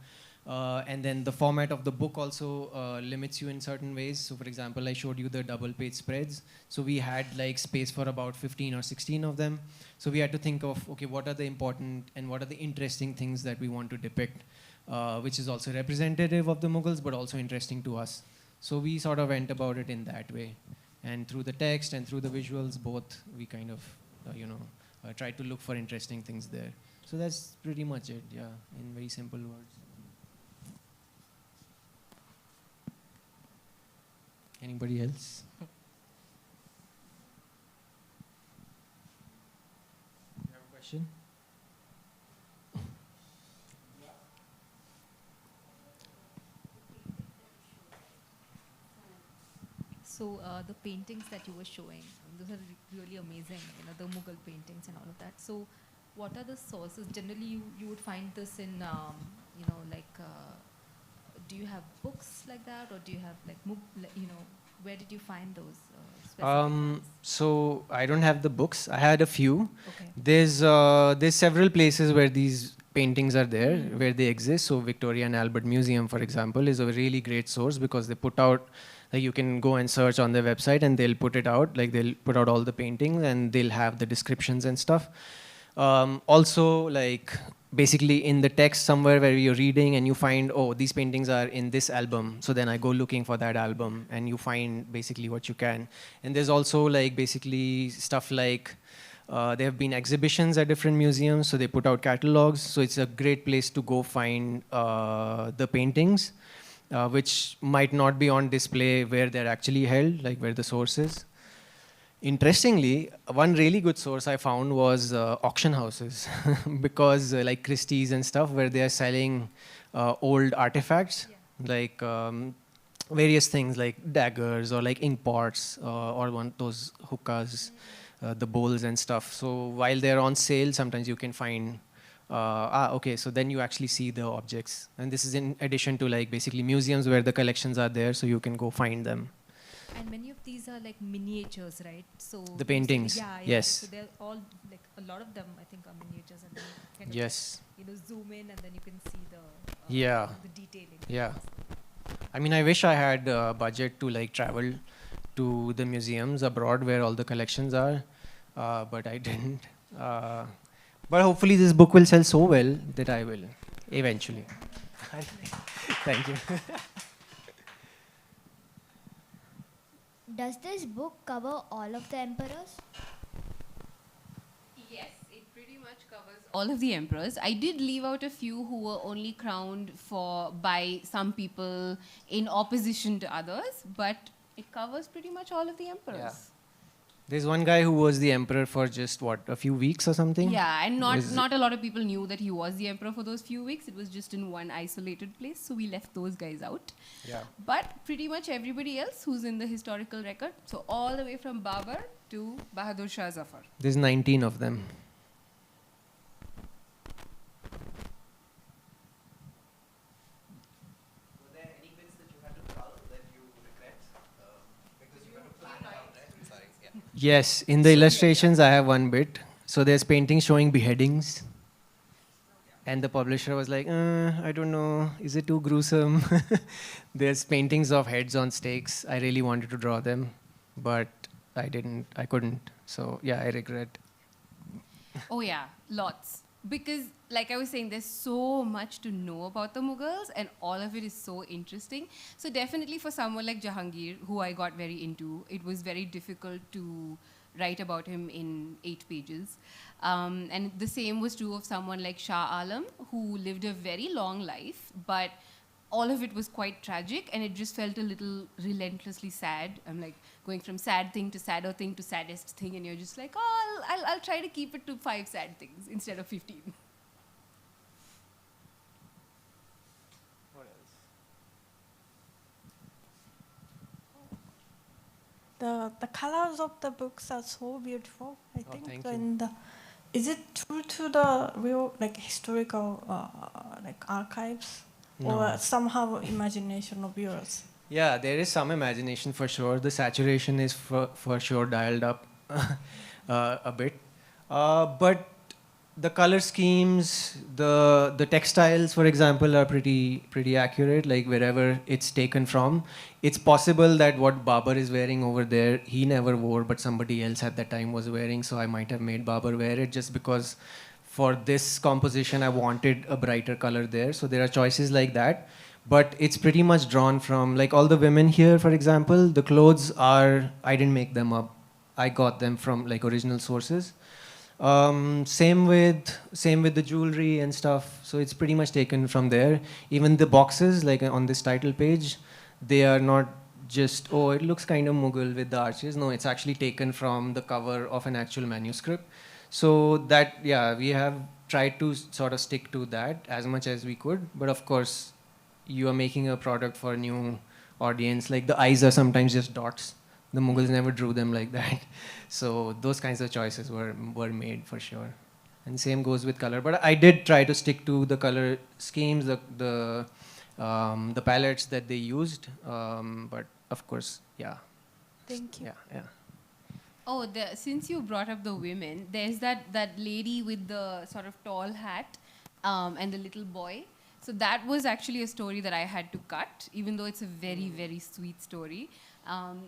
And then the format of the book also limits you in certain ways. So for example, I showed you the double page spreads. So we had like space for about 15 or 16 of them. So we had to think of, okay, what are the important and what are the interesting things that we want to depict, which is also representative of the Mughals, but also interesting to us. So we sort of went about it in that way. And through the text and through the visuals, both we kind of, try to look for interesting things there. So that's pretty much it, yeah, in very simple words. Anybody else? You have a question? So the paintings that you were showing, those are really amazing, the Mughal paintings and all of that. So what are the sources? Generally, you would find this in, do you have books like that, or do you have where did you find those specific So I don't have the books. I had a few. Okay. There's several places where these paintings are there, where they exist. So Victoria and Albert Museum, for example, is a really great source because they put out, like, you can go and search on their website and they'll put it out. Like, they'll put out all the paintings and they'll have the descriptions and stuff. Also, like, basically in the text somewhere where you're reading and you find, oh, these paintings are in this album. So then I go looking for that album and you find basically what you can. And there's also, like, basically stuff like, there have been exhibitions at different museums, so they put out catalogs. So it's a great place to go find the paintings, which might not be on display where they're actually held, like where the source is. Interestingly, one really good source I found was auction houses, because like Christie's and stuff, where they are selling old artifacts, like various things like daggers or like ink pots or those hookahs, the bowls and stuff. So while they're on sale, sometimes you can find, okay, so then you actually see the objects. And this is in addition to, like, basically museums where the collections are there, so you can go find them. And many of these are like miniatures, right? So the paintings, yeah, yes. So they're all, like, a lot of them, I think, are miniatures, and then you kind of, yes, zoom in, and then you can see the the detailing. Yeah. I mean, I wish I had a budget to, like, travel to the museums abroad where all the collections are, but I didn't. But hopefully this book will sell so well that I will eventually. Thank you. Does this book cover all of the emperors? Yes, it pretty much covers all of the emperors. I did leave out a few who were only crowned by some people in opposition to others, but it covers pretty much all of the emperors. Yeah. There's one guy who was the emperor for just, what, a few weeks or something? Yeah, and not a lot of people knew that he was the emperor for those few weeks. It was just in one isolated place, so we left those guys out. Yeah. But pretty much everybody else who's in the historical record, so all the way from Babur to Bahadur Shah Zafar. There's 19 of them. Were there any bits that you had to cull that you regret? Because you had to plan it out, right? Sorry, yeah. Yes, in the illustrations I have one bit. So there's paintings showing beheadings. And the publisher was like, I don't know, is it too gruesome? There's paintings of heads on stakes. I really wanted to draw them, but I couldn't. So yeah, I regret. Oh yeah, lots. Because like I was saying, there's so much to know about the Mughals and all of it is so interesting. So definitely for someone like Jahangir, who I got very into, it was very difficult to write about him in 8 pages. And the same was true of someone like Shah Alam, who lived a very long life, but all of it was quite tragic and it just felt a little relentlessly sad. I'm like going from sad thing to sadder thing to saddest thing, and you're just like, oh, I'll try to keep it to 5 sad things instead of 15. What else? The colors of the books are so beautiful, I think. Thank you. And is it true to the real, like, historical like archives? No. Or somehow imagination of yours? Yeah, there is some imagination for sure. The saturation is for sure dialed up a bit. But the color schemes, the textiles, for example, are pretty accurate, like wherever it's taken from. It's possible that what Babur is wearing over there, he never wore, but somebody else at that time was wearing, so I might have made Babur wear it just because for this composition I wanted a brighter color there. So there are choices like that. But it's pretty much drawn from, like, all the women here, for example, the clothes are, I didn't make them up. I got them from, like, original sources. Same with the jewelry and stuff. So it's pretty much taken from there. Even the boxes, like on this title page, they are not just, oh, it looks kind of Mughal with the arches. No, it's actually taken from the cover of an actual manuscript. So that, yeah, we have tried to sort of stick to that as much as we could. But of course, you are making a product for a new audience. Like the eyes are sometimes just dots. The Mughals never drew them like that. So those kinds of choices were made for sure. And same goes with color. But I did try to stick to the color schemes, the palettes that they used. But of course, yeah. Thank you. Yeah. Oh, since you brought up the women, there's that lady with the sort of tall hat and the little boy. So that was actually a story that I had to cut, even though it's a very, very sweet story.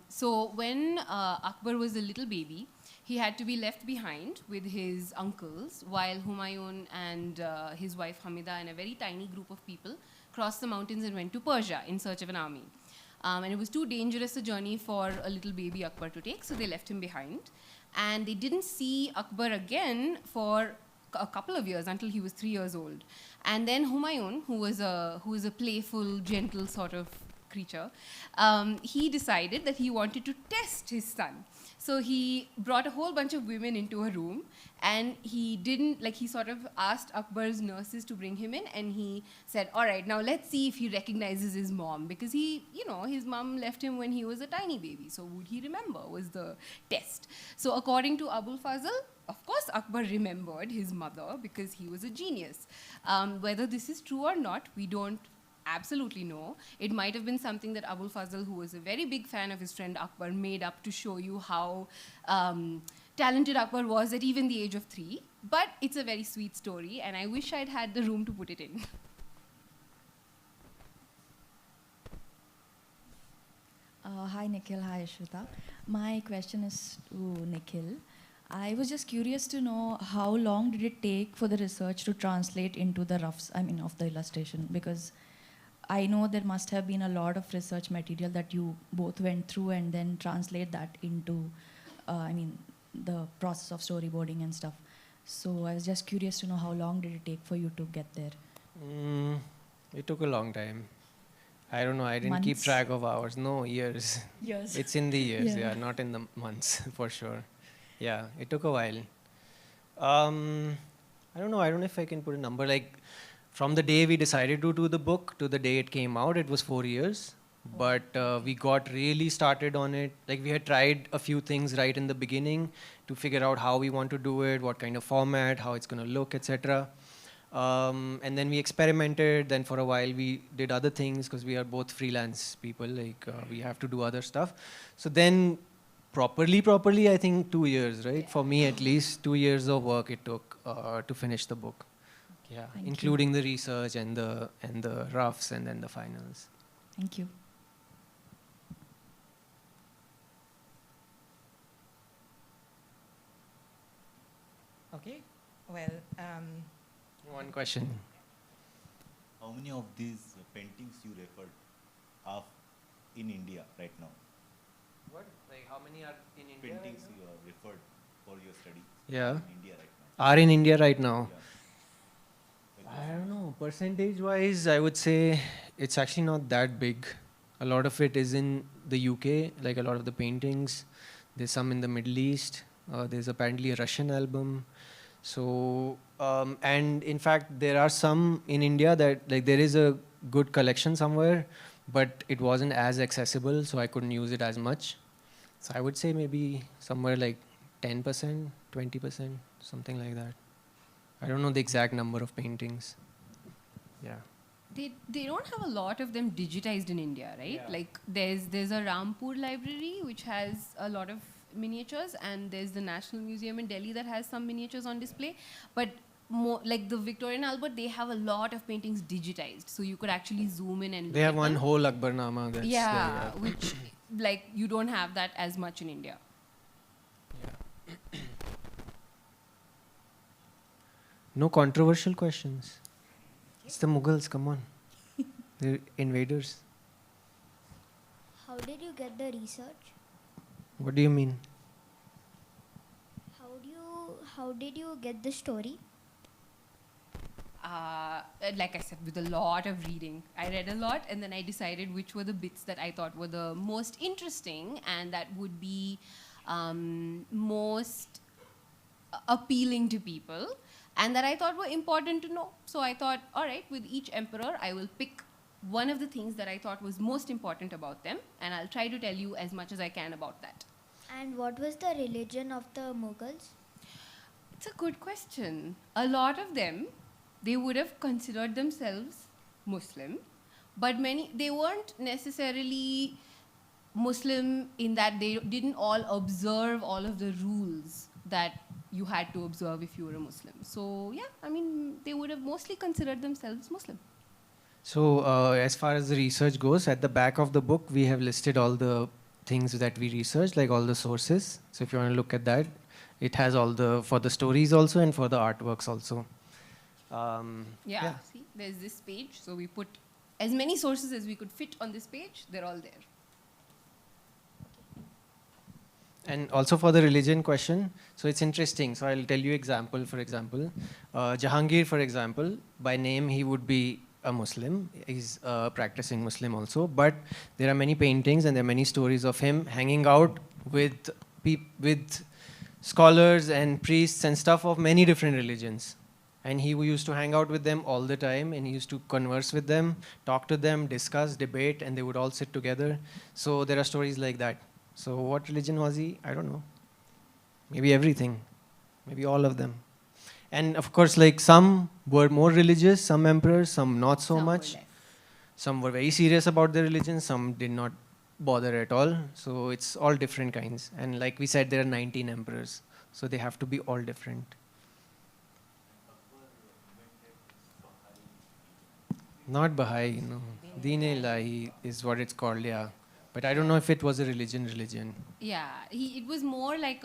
So when Akbar was a little baby, he had to be left behind with his uncles while Humayun and his wife Hamida and a very tiny group of people crossed the mountains and went to Persia in search of an army. And it was too dangerous a journey for a little baby Akbar to take, so they left him behind. And they didn't see Akbar again for a couple of years until he was 3 years old. And then Humayun, who was a playful, gentle sort of creature, he decided that he wanted to test his son. So he brought a whole bunch of women into a room, and he sort of asked Akbar's nurses to bring him in, and he said, all right, now let's see if he recognizes his mom, because his mom left him when he was a tiny baby. So would he remember was the test. So according to Abul Fazl, of course, Akbar remembered his mother because he was a genius. Whether this is true or not, we don't absolutely know. It might have been something that Abul Fazl, who was a very big fan of his friend Akbar, made up to show you how talented Akbar was at even the age of 3. But it's a very sweet story, and I wish I'd had the room to put it in. Hi Nikhil, hi Ashwitha. My question is to Nikhil. I was just curious to know how long did it take for the research to translate into the roughs, of the illustration, because I know there must have been a lot of research material that you both went through and then translate that into, the process of storyboarding and stuff. So I was just curious to know how long did it take for you to get there? It took a long time. I don't know, I didn't keep Months? track of hours. No, years. Years. It's in the years, Yeah. yeah, not in the months, for sure. Yeah, it took a while. I don't know if I can put a number. Like, from the day we decided to do the book to the day it came out, it was 4 years. But we got really started on it. Like, we had tried a few things right in the beginning to figure out how we want to do it, what kind of format, how it's going to look, etc. And then we experimented. Then for a while we did other things because we are both freelance people. Like, we have to do other stuff. So then properly, I think 2 years, right? For me, at least 2 years of work it took to finish the book. Yeah, Thank including the research and the roughs and then the finals. Thank you. Okay, well, One question. How many of these paintings you referred of in India right now? What? Like, how many are in India? Paintings you have referred for your study Yeah. in India right now? Are in India right now? Yeah. I don't know. Percentage-wise, I would say it's actually not that big. A lot of it is in the UK, like a lot of the paintings. There's some in the Middle East. There's apparently a Russian album. So, and in fact, there are some in India that, like, there is a good collection somewhere, but it wasn't as accessible, so I couldn't use it as much. So I would say maybe somewhere like 10%, 20%, something like that. I don't know the exact number of paintings. Yeah. They don't have a lot of them digitized in India, right? Yeah. Like there's a Rampur library which has a lot of miniatures, and there's the National Museum in Delhi that has some miniatures on display. But more like the Victorian Albert, they have a lot of paintings digitized, so you could actually zoom in and They look have at one them. whole Akbarnama that's Yeah, there. which like you don't have that as much in India. No controversial questions. It's the Mughals, come on. They're invaders. How did you get the research? What do you mean? How do you how did you get the story? Like I said, with a lot of reading. I read a lot, and then I decided which were the bits that I thought were the most interesting and that would be most appealing to people, and that I thought were important to know. So I thought, all right, with each emperor, I will pick one of the things that I thought was most important about them, and I'll try to tell you as much as I can about that. And what was the religion of the Mughals? It's a good question. A lot of them, they would have considered themselves Muslim, but they weren't necessarily Muslim in that they didn't all observe all of the rules that you had to observe if you were a Muslim. So yeah, I mean, they would have mostly considered themselves Muslim. So as far as the research goes, at the back of the book, we have listed all the things that we researched, like all the sources. So if you want to look at that, it has all for the stories also and for the artworks also. Yeah, see, there's this page. So we put as many sources as we could fit on this page. They're all there. And also for the religion question, so it's interesting. So I'll tell you example, for example. Jahangir, for example, by name he would be a Muslim. He's a practicing Muslim also. But there are many paintings and there are many stories of him hanging out with scholars and priests and stuff of many different religions. And he used to hang out with them all the time, and he used to converse with them, talk to them, discuss, debate, and they would all sit together. So there are stories like that. So what religion was he? I don't know. Maybe everything. Maybe all of them. And of course, like some were more religious, some emperors, some not so much. Some were very serious about their religion, some did not bother at all. So it's all different kinds. And like we said, there are 19 emperors. So they have to be all different. Not Baha'i, no. Deen-e-Ilahi is what it's called, yeah. But I don't know if it was a religion. Yeah, it was more like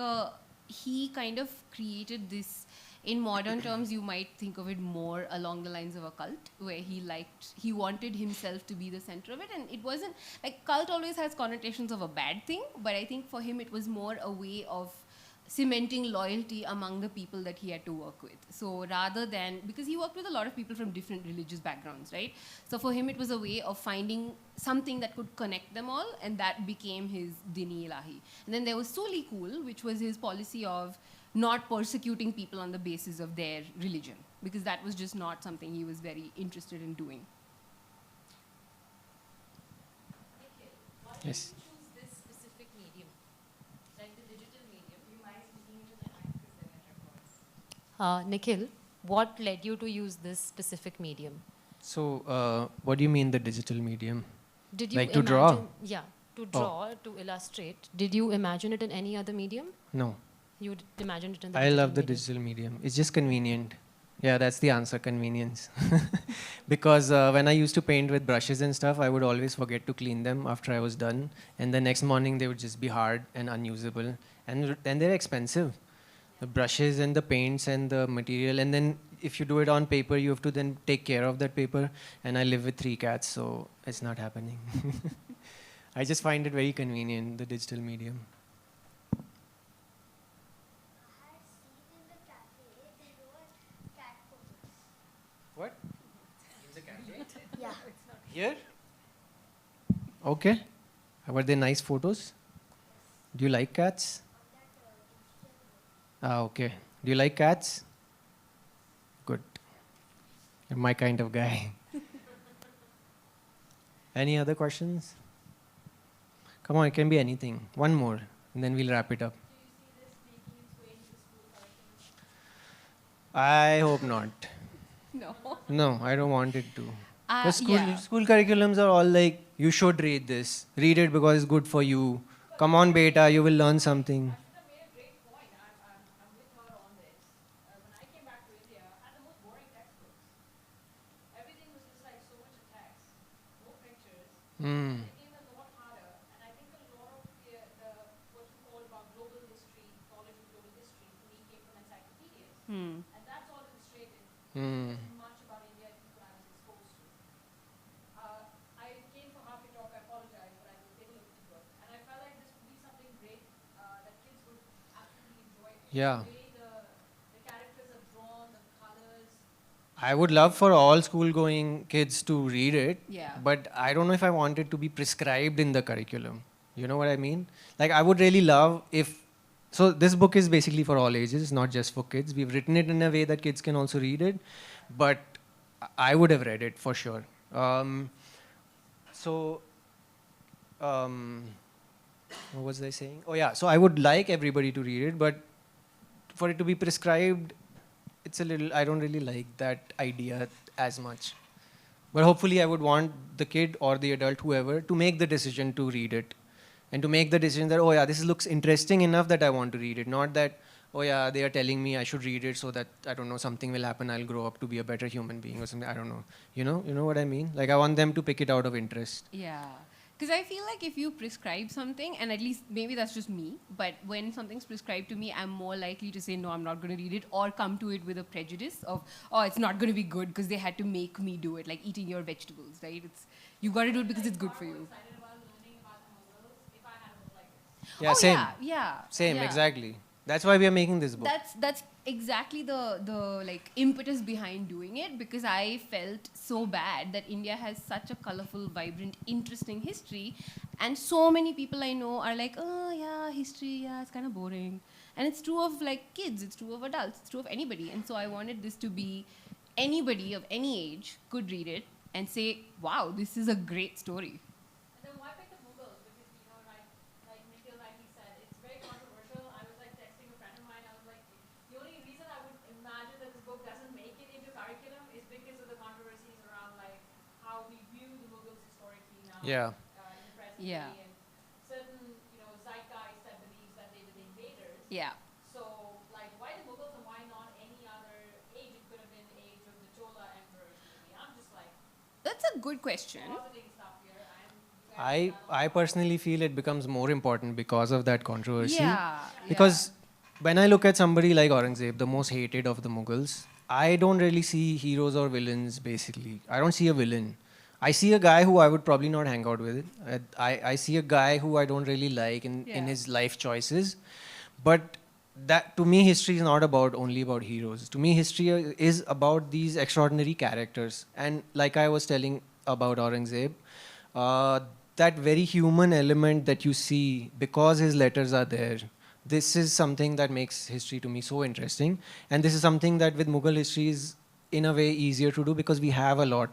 he kind of created this, in modern terms, you might think of it more along the lines of a cult, where he wanted himself to be the center of it. And it wasn't, like, cult always has connotations of a bad thing, but I think for him it was more a way of cementing loyalty among the people that he had to work with. So rather than, because he worked with a lot of people from different religious backgrounds, right? So for him it was a way of finding something that could connect them all, and that became his Deen-e-Ilahi. And then there was Suli Kul, which was his policy of not persecuting people on the basis of their religion, because that was just not something he was very interested in doing. Nikhil, why did Yes. you choose this specific medium? Like the digital medium? You might speaking to the mic because then it records. Nikhil, what led you to use this specific medium? So what do you mean the digital medium? Did you like to draw? Yeah, to draw, to illustrate. Did you imagine it in any other medium? No. You imagined it in the I digital love the medium. digital medium. It's just convenient. Yeah, that's the answer, convenience. Because when I used to paint with brushes and stuff, I would always forget to clean them after I was done. And the next morning, they would just be hard and unusable. And they're expensive. The brushes and the paints and the material. And then if you do it on paper, you have to then take care of that paper. And I live with 3 cats, so it's not happening. I just find it very convenient, the digital medium. What? In the cafe? Yeah. Here? Okay. Were they nice photos? Do you like cats? Ah, okay. Do you like cats? Good. You're my kind of guy. Any other questions? Come on, it can be anything. One more, and then we'll wrap it up. I hope not. No. No, I don't want it to. Because Yeah. school curriculums are all like, you should read this. Read it because it's good for you. Come on, beta, you will learn something. Mm. Hmm. Mm. Yeah. I would love for all school-going kids to read it, Yeah. but I don't know if I want it to be prescribed in the curriculum. You know what I mean? Like, I would really love if... So this book is basically for all ages, not just for kids. We've written it in a way that kids can also read it, but I would have read it for sure. What was I saying? Oh yeah, so I would like everybody to read it, but for it to be prescribed, it's a little, I don't really like that idea as much. But hopefully I would want the kid or the adult, whoever, to make the decision to read it. And to make the decision that, oh yeah, this looks interesting enough that I want to read it. Not that, oh yeah, they are telling me I should read it so that, I don't know, something will happen, I'll grow up to be a better human being or something, I don't know. You know what I mean? Like, I want them to pick it out of interest. Yeah. Because I feel like if you prescribe something, and at least maybe that's just me, but when something's prescribed to me, I'm more likely to say, no, I'm not going to read it, or come to it with a prejudice of, oh, it's not going to be good because they had to make me do it, like eating your vegetables, right? You got to do it because it's good for you. Yeah, same. Yeah. Same, yeah. exactly. That's why we are making this book. That's exactly the like impetus behind doing it, because I felt so bad that India has such a colorful, vibrant, interesting history, and so many people I know are like, oh yeah, history, yeah, it's kind of boring. And it's true of like kids, it's true of adults, it's true of anybody. And so I wanted this to be anybody of any age could read it and say, wow, this is a great story. And then why pick the Mughals? Because, you know, like Nikhil rightly said, it's very controversial. I was like texting a friend of mine, I was like, the only reason I would imagine that this book doesn't make it into curriculum is because of the controversies around like how we view the Mughals historically now Yeah. In the present Yeah. day, and certain, you know, zeitgeist that believes that they were the invaders. Yeah. So, like, why the Mughals and why not any other age? It could have been the age of the Chola emperors. Maybe. I'm just like That's a good question. positing stuff here. I personally feel it becomes more important because of that controversy. Yeah. Because when I look at somebody like Aurangzeb, the most hated of the Mughals, I don't really see heroes or villains, basically. I don't see a villain. I see a guy who I would probably not hang out with. I see a guy who I don't really like in his life choices. But that, to me, history is not only about heroes. To me, history is about these extraordinary characters. And like I was telling about Aurangzeb, that very human element that you see because his letters are there, this is something that makes history to me so interesting. And this is something that with Mughal history is in a way easier to do because we have a lot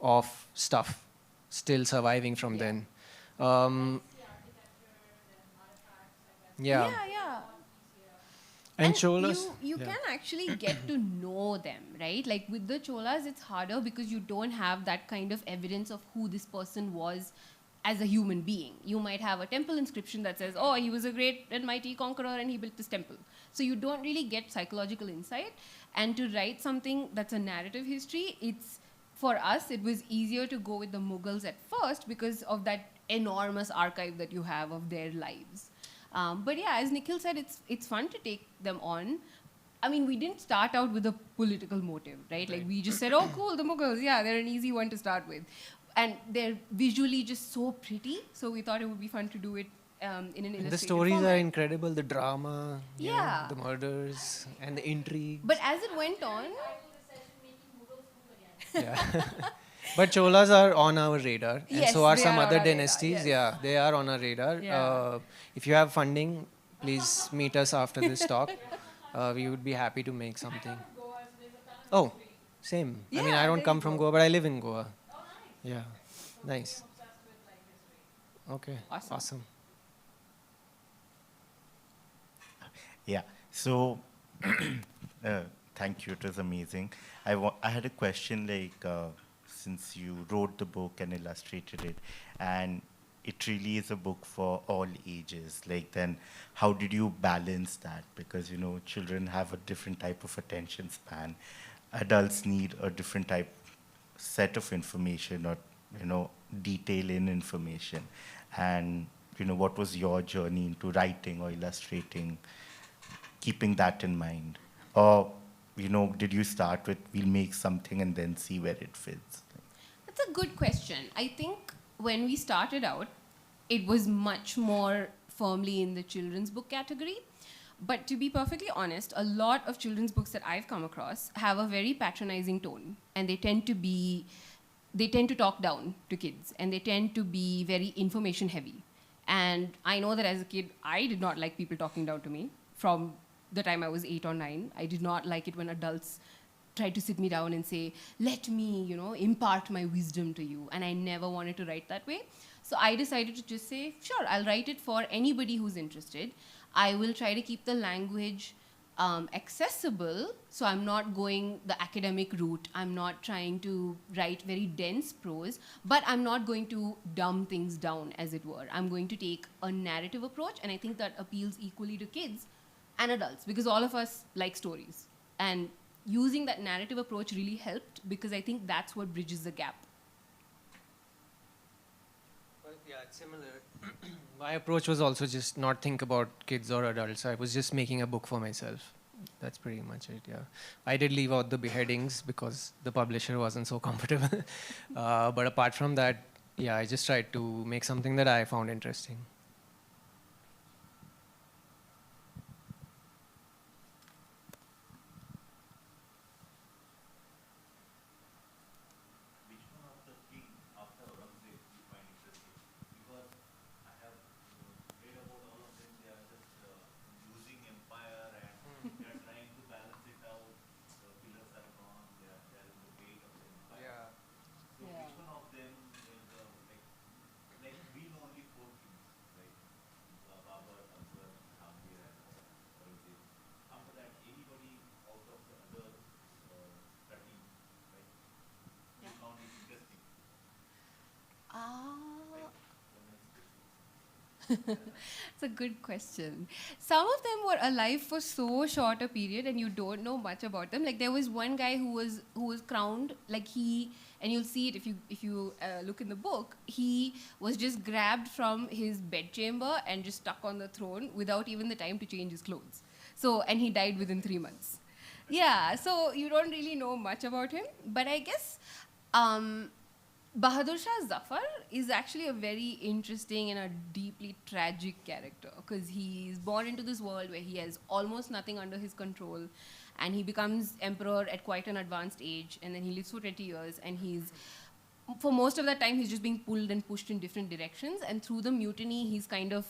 of stuff still surviving from then. Yeah. And Cholas, you can actually get to know them, right? Like with the Cholas, it's harder because you don't have that kind of evidence of who this person was as a human being. You might have a temple inscription that says, oh, he was a great and mighty conqueror and he built this temple. So you don't really get psychological insight. And to write something that's a narrative history, for us, it was easier to go with the Mughals at first because of that enormous archive that you have of their lives. But yeah, as Nikhil said, it's fun to take them on. I mean, we didn't start out with a political motive, right? Like we just said, oh, cool, the Mughals, yeah, they're an easy one to start with. And they're visually just so pretty, so we thought it would be fun to do it in an illustrated the stories format. are incredible, the drama, you know, Yeah. the murders, and the intrigue. But as it went on... Yeah. But Cholas are on our radar, and Yes, so are they some are on other our radar, dynasties. yes. Yeah, they are on our radar. Yeah. If you have funding, please meet us after this talk. We would be happy to make something. Oh, same. I mean, Yeah, I don't there come you from go. Goa, but I live in Goa. Yeah, nice. Okay, awesome. Yeah. So, thank you. It was amazing. I had a question like, since you wrote the book and illustrated it, and it really is a book for all ages, like then how did you balance that? Because, you know, children have a different type of attention span. Adults need a different type set of information or, you know, detail in information. And, you know, what was your journey into writing or illustrating, keeping that in mind? Or, you know, did you start with, we'll make something and then see where it fits? That's a good question. I think when we started out, it was much more firmly in the children's book category. But to be perfectly honest, a lot of children's books that I've come across have a very patronizing tone, and they tend to talk down to kids, and they tend to be very information heavy. And I know that as a kid, I did not like people talking down to me from the time I was 8 or 9. I did not like it when adults tried to sit me down and say, let me, impart my wisdom to you. And I never wanted to write that way. So I decided to just say, sure, I'll write it for anybody who's interested. I will try to keep the language accessible, so I'm not going the academic route. I'm not trying to write very dense prose, but I'm not going to dumb things down, as it were. I'm going to take a narrative approach, and I think that appeals equally to kids and adults, because all of us like stories. And using that narrative approach really helped, because I think that's what bridges the gap. Well, yeah, it's similar. My approach was also just not think about kids or adults. I was just making a book for myself. That's pretty much it, yeah. I did leave out the beheadings because the publisher wasn't so comfortable. But apart from that, yeah, I just tried to make something that I found interesting. It's a good question. Some of them were alive for so short a period, and you don't know much about them. Like there was one guy who was crowned, and you'll see it if you look in the book. He was just grabbed from his bedchamber and just stuck on the throne without even the time to change his clothes. So, and he died within 3 months. Yeah, so you don't really know much about him, but I guess Bahadur Shah Zafar is actually a very interesting and a deeply tragic character, because he's born into this world where he has almost nothing under his control, and he becomes emperor at quite an advanced age, and then he lives for 20 years, and for most of that time, he's just being pulled and pushed in different directions, and through the mutiny, he's kind of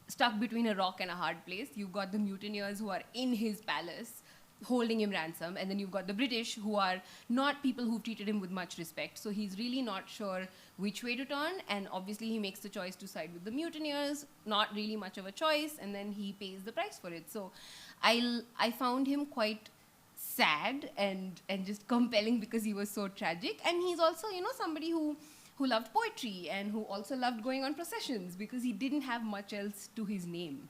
stuck between a rock and a hard place. You've got the mutineers who are in his palace, holding him ransom, and then you've got the British, who are not people who've treated him with much respect. So he's really not sure which way to turn, and obviously he makes the choice to side with the mutineers, not really much of a choice, and then he pays the price for it. So I found him quite sad and just compelling, because he was so tragic. And he's also, somebody who loved poetry and who also loved going on processions, because he didn't have much else to his name.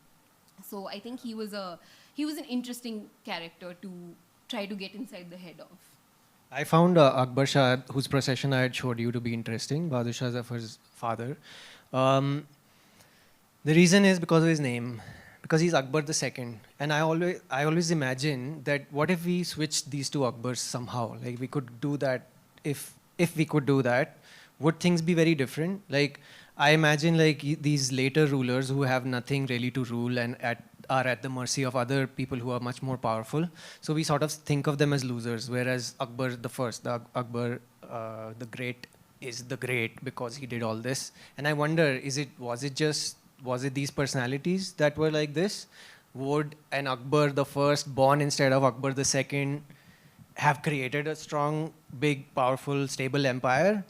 So I think he was an interesting character to try to get inside the head of. I found Akbar Shah, whose procession I had showed you, to be interesting, Bahadur Shah Zafar's father. The reason is because of his name, because he's Akbar II. And I always imagine that what if we switched these two Akbars somehow? Like we could do that. If we could do that, would things be very different? Like I imagine these later rulers who have nothing really to rule and are at the mercy of other people who are much more powerful. So we sort of think of them as losers, whereas Akbar Akbar the Great is the great because he did all this. And I wonder, was it these personalities that were like this? Would an Akbar the First, born instead of Akbar the Second, have created a strong, big, powerful, stable empire?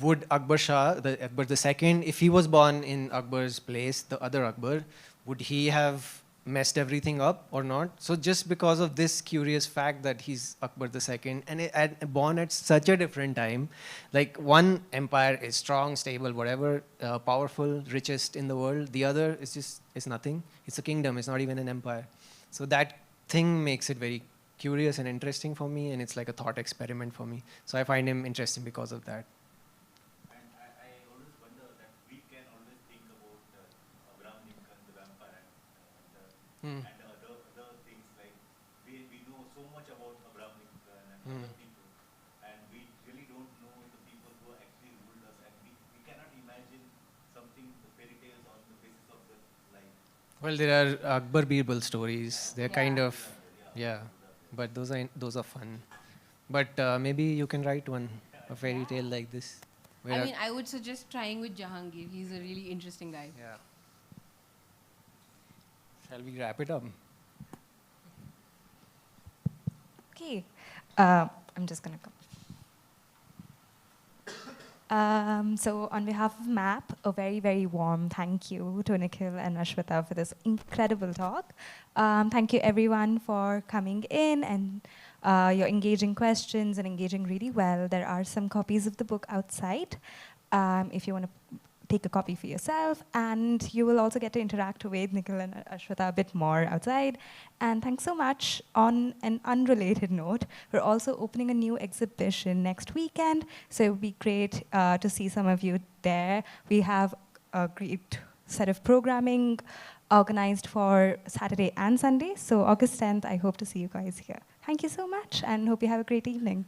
Would Akbar Shah, Akbar II, if he was born in Akbar's place, the other Akbar, would he have messed everything up or not? So just because of this curious fact that he's Akbar II and born at such a different time, like one empire is strong, stable, whatever, powerful, richest in the world. The other is nothing. It's a kingdom. It's not even an empire. So that thing makes it very curious and interesting for me, and it's like a thought experiment for me. So I find him interesting because of that. And other things, like we know so much about Abraham Lincoln and other people, and we really don't know the people who actually ruled us, and we cannot imagine something, the fairy tales on the basis of the life. Well, there are Akbar Birbal stories. They're kind of, yeah, but those are fun. But maybe you can write one, a fairy tale like this. I mean, I would suggest trying with Jahangir. He's a really interesting guy. Yeah. Shall we wrap it up? Okay. I'm just going to come. So on behalf of MAP, a very, very warm thank you to Nikhil and Ashwitha for this incredible talk. Thank you everyone for coming in and your engaging questions and engaging really well. There are some copies of the book outside if you want to take a copy for yourself, and you will also get to interact with Nikhil and Ashwitha a bit more outside. And thanks so much. On an unrelated note, we're also opening a new exhibition next weekend, so it would be great to see some of you there. We have a great set of programming organized for Saturday and Sunday, so August 10th, I hope to see you guys here. Thank you so much, and hope you have a great evening.